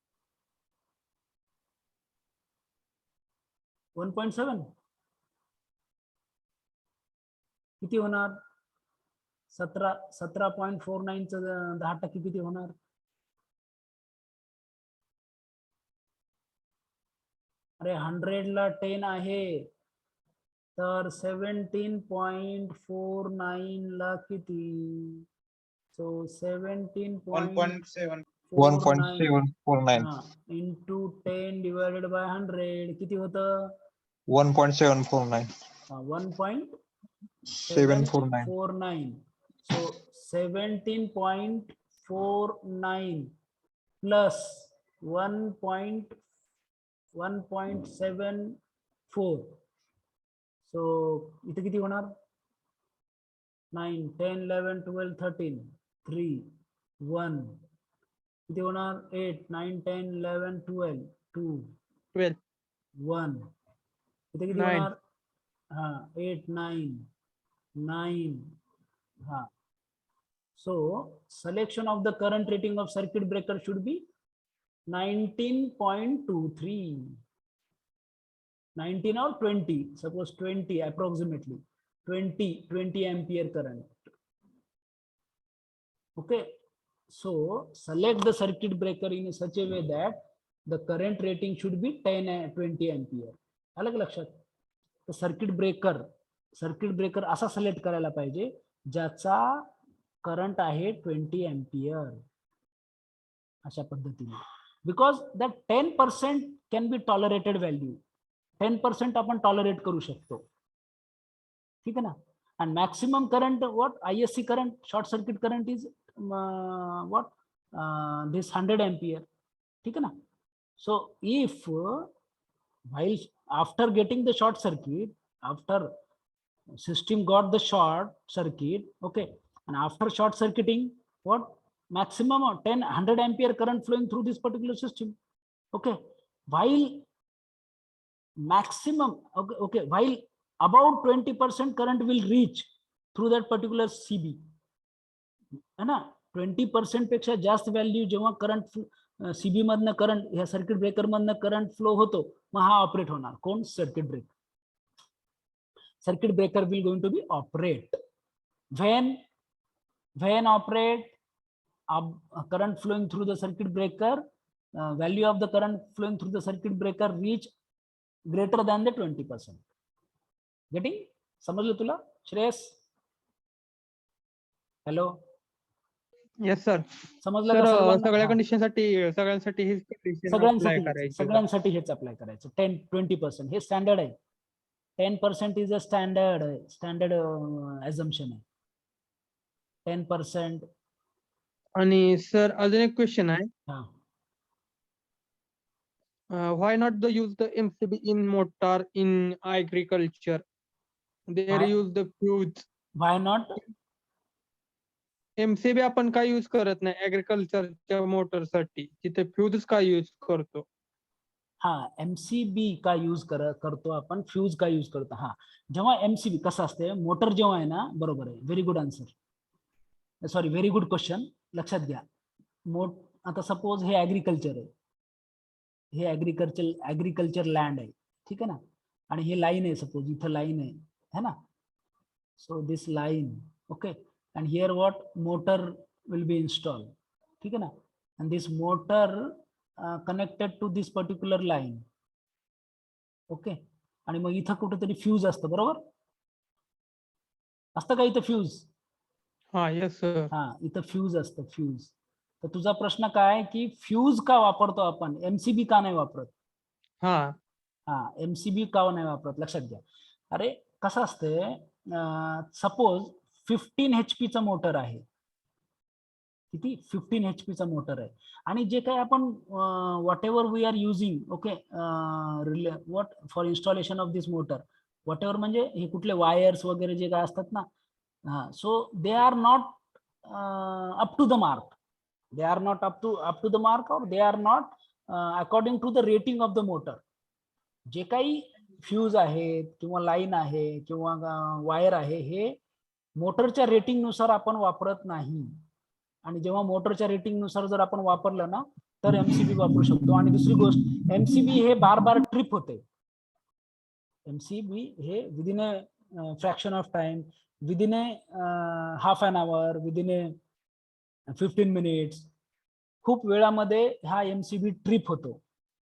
1.7 किती होणार? 17.49 च 10% किती होणार? अरे 100 ला 10 आहे तर 17.49 ला किती? So 17.49 1.749. into 10 divided by 100 किती होतं? 1.749. 1.749. So 17.49 plus 1.74. So इथे किती होणार? 9, 10, 11, 12, 13, 3, 1. किती होणार? 8, 9, 10, 11, 12, 2, 12. 1. इथे किती 9. होणार? 8, 9, 9. So selection of the current rating of circuit breaker should be 19.23. 19 or 20, suppose 20 approximately, 20 ampere current. Okay, so select the circuit breaker in such a way that the current rating should be 10 and 20 ampere. अलग लक्षात. तर circuit breaker असा select करायला पाहिजे ज्याचा current आहे 20 ampere अशा पद्धतीने. Because that 10% can be tolerated value. 10% आपण टॉलरेट करू शकतो. ठीक आहे ना. and maximum current what ISC current, short circuit current is what this 100 ampere. ठीक है ना. So if while after getting the short circuit, after system got the short circuit, okay, and after short circuiting, what maximum 100 ampere current flowing through this particular system. Okay, while maximum okay while about 20% current will reach through that particular CB है ना. 20% पेक्षा जास्त value जेव्हा current CB मधनं current ह्या circuit breaker मधनं current flow होतो मग हा ऑपरेट होणार. कोण? Circuit breaker. Circuit breaker will going to be operate when operate current flowing through the circuit breaker, value of the current flowing through the circuit breaker reach greater than the 20%. getting? समजलं तुला श्रेयस? Hello, yes sir. समजलं sir का सर्वांना? सगळ्या कंडिशनसाठी सगळ्यांसाठी हेच condition apply करायची. सगळ्यांसाठी हेच अप्लाय करायचं. 10-20% हे स्टँडर्ड आहे. 10% इज अ स्टँडर्ड अझम्पशन आहे. 10%. आणि सर अजून एक क्वेश्चन आहे. why not the use the MCB in motor in agriculture? There use the fuse. Why not? MCB आपण काय युज करत नाही ऍग्रिकल्चरच्या मोटरसाठी, तिथे फ्यूज का युज करतो? हा, एमसीबी का यूज करतो आपण, फ्यूज का यूज करतो. हा, जेव्हा एमसीबी कसं असते, मोटर जेव्हा आहे ना, बरोबर आहे, very good answer, sorry very good question. लक्षात घ्या, आता सपोज हे ऍग्रिकल्चर आहे, हे ऍग्रिकल्चर लँड आहे, ठीक आहे ना, आणि हे लाईन आहे, सपोज इथं लाईन आहे, है ना. So this line, okay, and here what motor will be installed, ठीक है ना, and this motor connected to this particular line, okay. आणि मग इथं कुठेतरी फ्यूज असतं, बरोबर असतं का इथं फ्यूज? हा, येस सर. हा, इथं फ्यूज असतं, फ्यूज. तर तुझा प्रश्न काय की फ्यूज का वापरतो आपण, एमसीबी का नाही वापरत? हा, हा, एमसीबी का नाही वापरत, लक्षात घ्या. अरे कसं असतंय, सपोज 15 HP चा मोटर आहे, किती, 15 HP चा मोटर आहे, आणि जे काही आपण whatever we are using, okay, what for installation of this motor, whatever म्हणजे हे कुठले वायर्स वगैरे जे काय असतात ना, हा, so they are not up to the mark, they are not up to the mark, और they are not according to the rating of the motor. जे काही फ्यूज आहेत किंवा लाईन आहे किंवा वायर आहे, हे मोटरच्या रेटिंग नुसार आपण वापरत नाही. आणि जेव्हा मोटरच्या रेटिंग नुसार जर आपण वापरलं ना, तर एमसीबी वापरू शकतो. आणि दुसरी गोष्ट, एमसीबी हे बार बार ट्रिप होते. एमसीबी हे within a fraction of time, within half an hour, within 15 minutes, खूप वेळामध्ये हा एमसीबी ट्रिप होतो.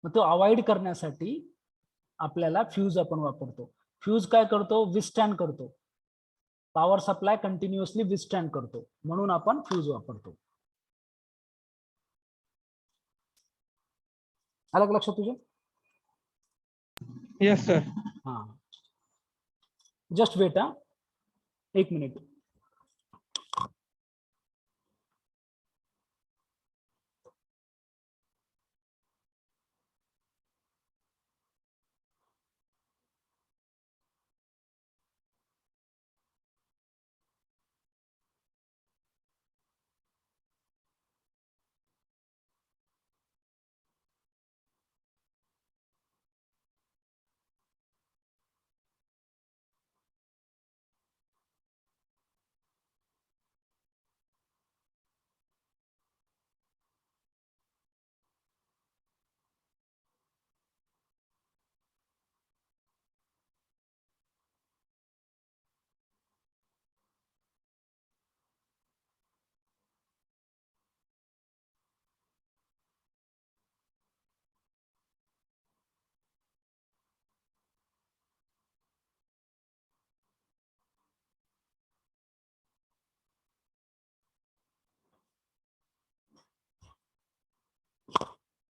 मग तो अवॉइड करण्यासाठी आपल्याला फ्यूज आपण वापरतो. फ्यूज काय करतो, विथस्टँड करतो, पॉवर सप्लाय कंटिन्युअसली विथस्टँड करतो, म्हणून आपण फ्यूज वापरतो. आलं का लक्षात तुझ्या? Yes sir. हा, जस्ट वेट, हा 1 minute.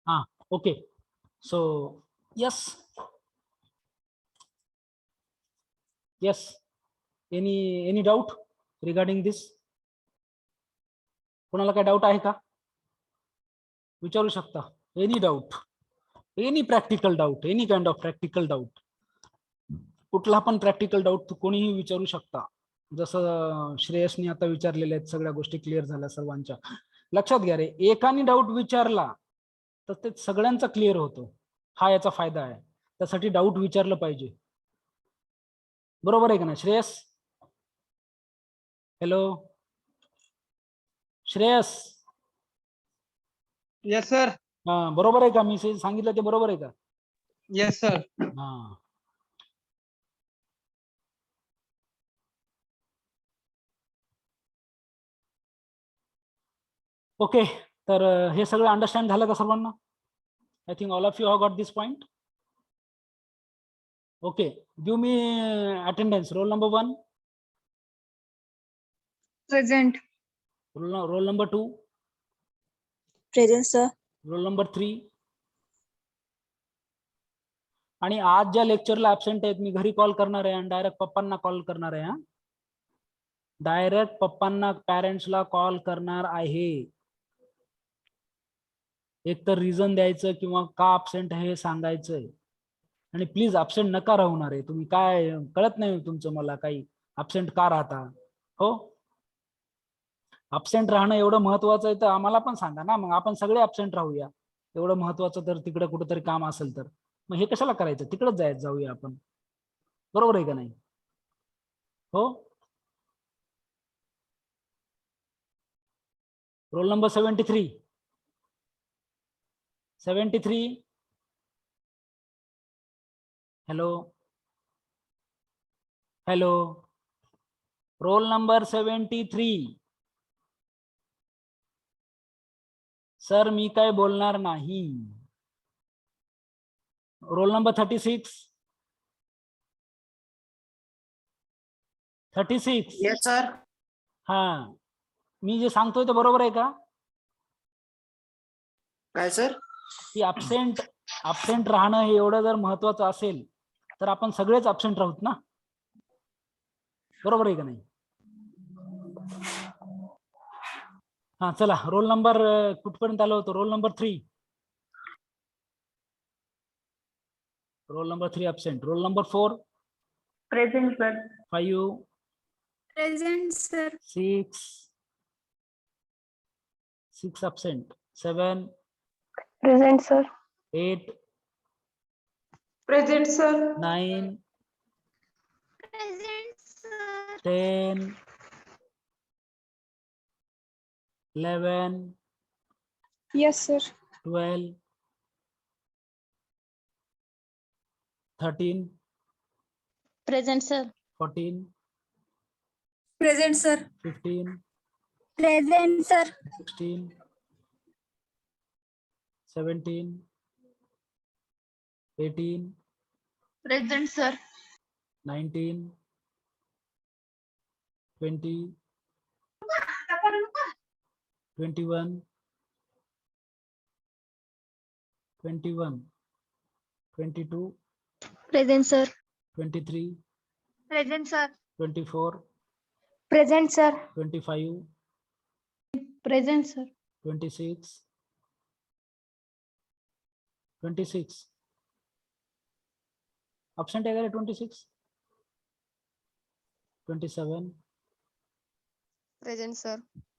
Ah, okay. So, yes. Yes. Any doubt regarding this? कोणाला काय डाऊट आहे का? विचारू शकता. Any doubt? Any practical doubt? Any kind of practical doubt? कुठला पण प्रॅक्टिकल डाऊट कोणीही विचारू शकता. जसं श्रेयसनी आता विचारलेल्या आहेत, सगळ्या गोष्टी क्लिअर झाल्या सर्वांच्या. लक्षात घ्या रे, एकाने डाऊट विचारला तर ते सगळ्यांचा क्लिअर होतो. हा याचा फायदा आहे. त्यासाठी डाऊट विचारलं पाहिजे. बरोबर आहे का ना Shreyas? Hello Shreyas. Yes sir. हा, बरोबर आहे का? मी सांगितलं ते बरोबर आहे का? Yes sir. हा, ओके. तर हे सगळं अंडरस्टँड झालं का सर्वांना? I think all of you have got this point. Okay, give me attendance. Roll number 1, Present. Roll number 2, Present, sir. Roll number 3. आणि आज ज्या लेक्चरला ऍबसेंट आहेत, मी घरी कॉल करणार आहे आणि डायरेक्ट पप्पांना कॉल करणार आहे. हा, डायरेक्ट पप्पांना, पॅरेंट्सला कॉल करणार आहे. एक तर रिझन द्यायचं किंवा का ऍबसेंट आहे हे सांगायचंय. आणि प्लीज ऍबसेंट नका राहणार आहे. तुम्ही काय कळत नाही तुमचं मला काही, ऍबसेंट का राहता? हो, अब्सेंट राहणं एवढं महत्वाचं आहे तर आम्हाला पण सांगा ना, मग आपण सगळे अब्सेंट राहूया. एवढं महत्वाचं तर तिकडे कुठेतरी काम असेल तर मग हे कशाला करायचं, तिकडेच जाऊया आपण. बरोबर आहे का नाही? हो. Roll number 73. 73. Hello hello. Roll number 73. Sir मी काय बोलणार नाही. Roll number 36. 36. Yes sir. हा, मी जे सांगतोय ते बरोबर आहे का? काय सर? की अब्सेंट राहणं हे एवढं जर महत्वाचं असेल तर आपण सगळेच अब्सेंट राहूत ना. बरोबर आहे का नाही? हा चला, रोल नंबर कुठपर्यंत आलो होतो? Roll number 3. Roll number 3 absent. Roll number 4. Present, sir. 5. Present, sir. 6. 6 absent. 7. Present, sir. 8. Present, sir. 9. Present, sir. 10. 11. Yes, sir. 12. 13. Present, sir. 14. Present, sir. 15. Present, sir. 16. 17. 18. Present, sir. 19. 20. 21. 21. 22. Present, sir. 23. Present, sir. 24. Present, sir. 25. Present, sir. 26. 26. Absent है 26. 27. Present, sir.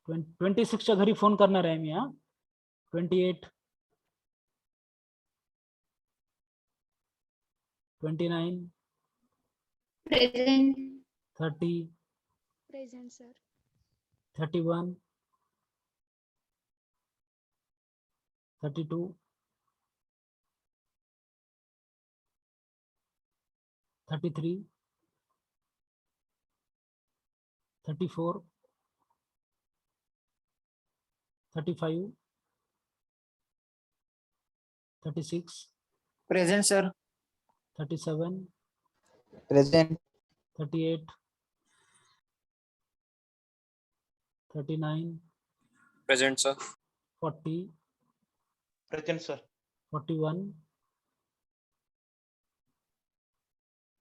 26 च्या घरी phone करणार आहे मी. 28. 29. Present. 30. Present, sir. 31. 32. 33. 34. 35. 36. Present sir. 37. Present. 38. 39. Present, sir. 40. Present, sir. 41.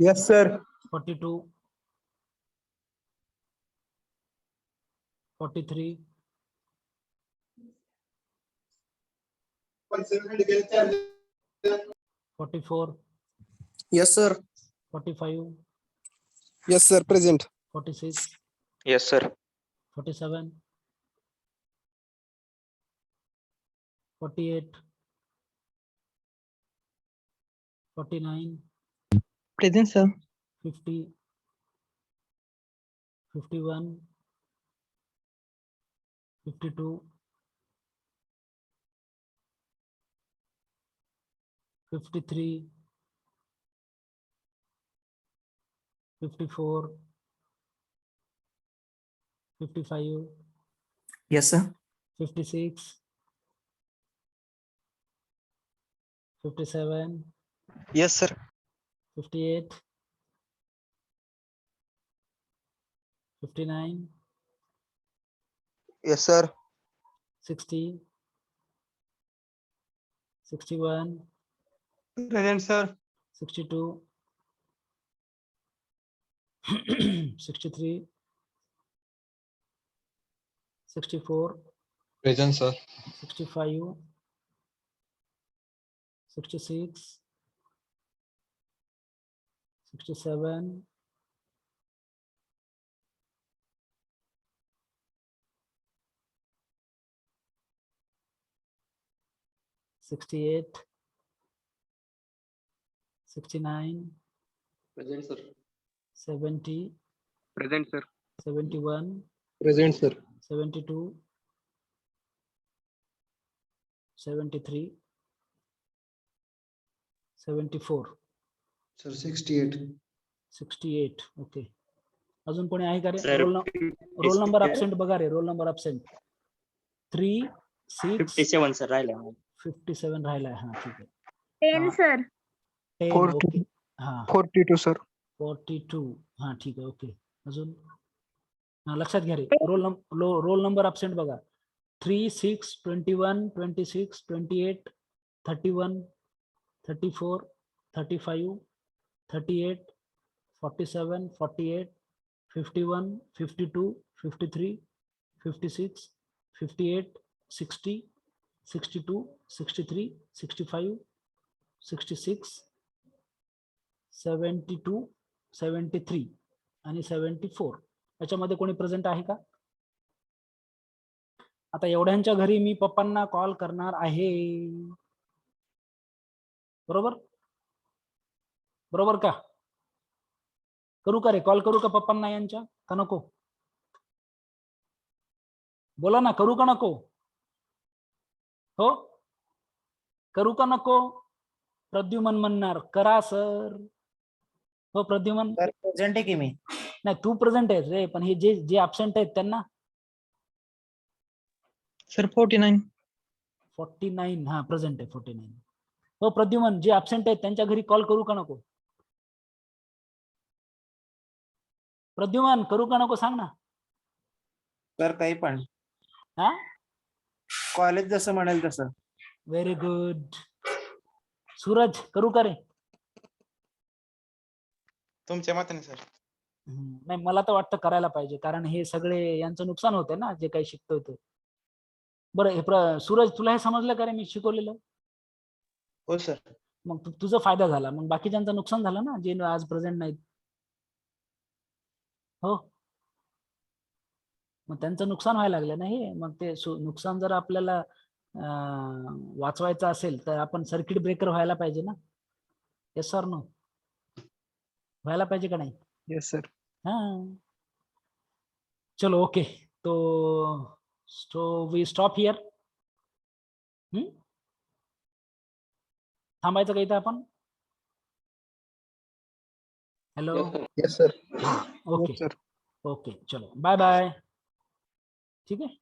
Yes, sir. 42. 43. 44. Yes, sir. 45. Yes, sir. Present. 46. Yes, sir. 47. 48. 49. Present, sir. 50. 51. 52. 53. 54. 55. Yes, sir. 56. 57. Yes, sir. 58. 59. Yes, sir. 60. 61. Present, sir. 62. 63. 64. Present, sir. 65. 66. 67. 68. 68, 69, Present, sir. 70, present sir. 71, Present, sir. 72, 73, 74, Sir, 68. 68. Okay. अजून कोणी आहे का रे? Sir, roll number absent बघा रे. Roll number absent 3, 6, 57 sir राहिला. 57 राहिलाय. हा ठीक आहे. 10 sir. 10. 42. ओके. हा 42 सर. 42. हा ठीक आहे. ओके. अजून हा लक्षात घ्या रे. रोल नंबर अब्सेंट बघा. 3, 6, 21, 26, 28, 31, 34, 35, 38, 47, 48, 51, 52, 53, 56, 58, 60, 62, 63, 65, 66, 72, 73 आणि 74. याच्यामध्ये कोणी प्रेझेंट आहे का? आता एवढ्यांच्या घरी मी पप्पांना कॉल करणार आहे. बरोबर बरोबर का? करू का रे? कॉल करू का पप्पांना यांच्या का नको? बोला ना, करू का नको? हो, करू का नको? प्रद्युमन म्हणणार करा सर. हो प्रद्युमन. सर प्रेझेंट आहे की मी. नाही तू प्रेझेंट आहेस रे, पण हे जे जे ऍबसेंट आहेत त्यांना. सर 49. 49. हा प्रेझेंट आहे 49. हो प्रद्युमन, जे ऍबसेंट आहेत त्यांच्या घरी कॉल करू का नको? प्रद्युमन करू का नको सांग ना. सर काही पण. हा कॉलेज जसं म्हणेल तसं. Very good. सूरज करू का रे? तुमच्या मताने सर. नाही मला तर वाटतं करायला पाहिजे, कारण हे सगळे यांचं नुकसान होतंय ना जे काही शिकतोय ते. बरं हे सूरज तुला हे समजलं का रे मी शिकवलेलं? हो सर. मग तुझा फायदा झाला, मग बाकीच्यांचं नुकसान झालं ना जे आज प्रेझेंट नाहीत. हो, मग त्यांचं नुकसान व्हायला लागलं ना हे. मग ते नुकसान जर आपल्याला वाचवायचं असेल तर आपण सर्किट ब्रेकर व्हायला पाहिजे ना. येस सर नो व्हायला पाहिजे का नाही? Yes sir. हा चलो ओके. तो वी स्टॉप हियर. थांबायचं का इथं आपण? Hello. Yes, sir. Okay sir. Okay चलो बाय बाय. ठीक आहे.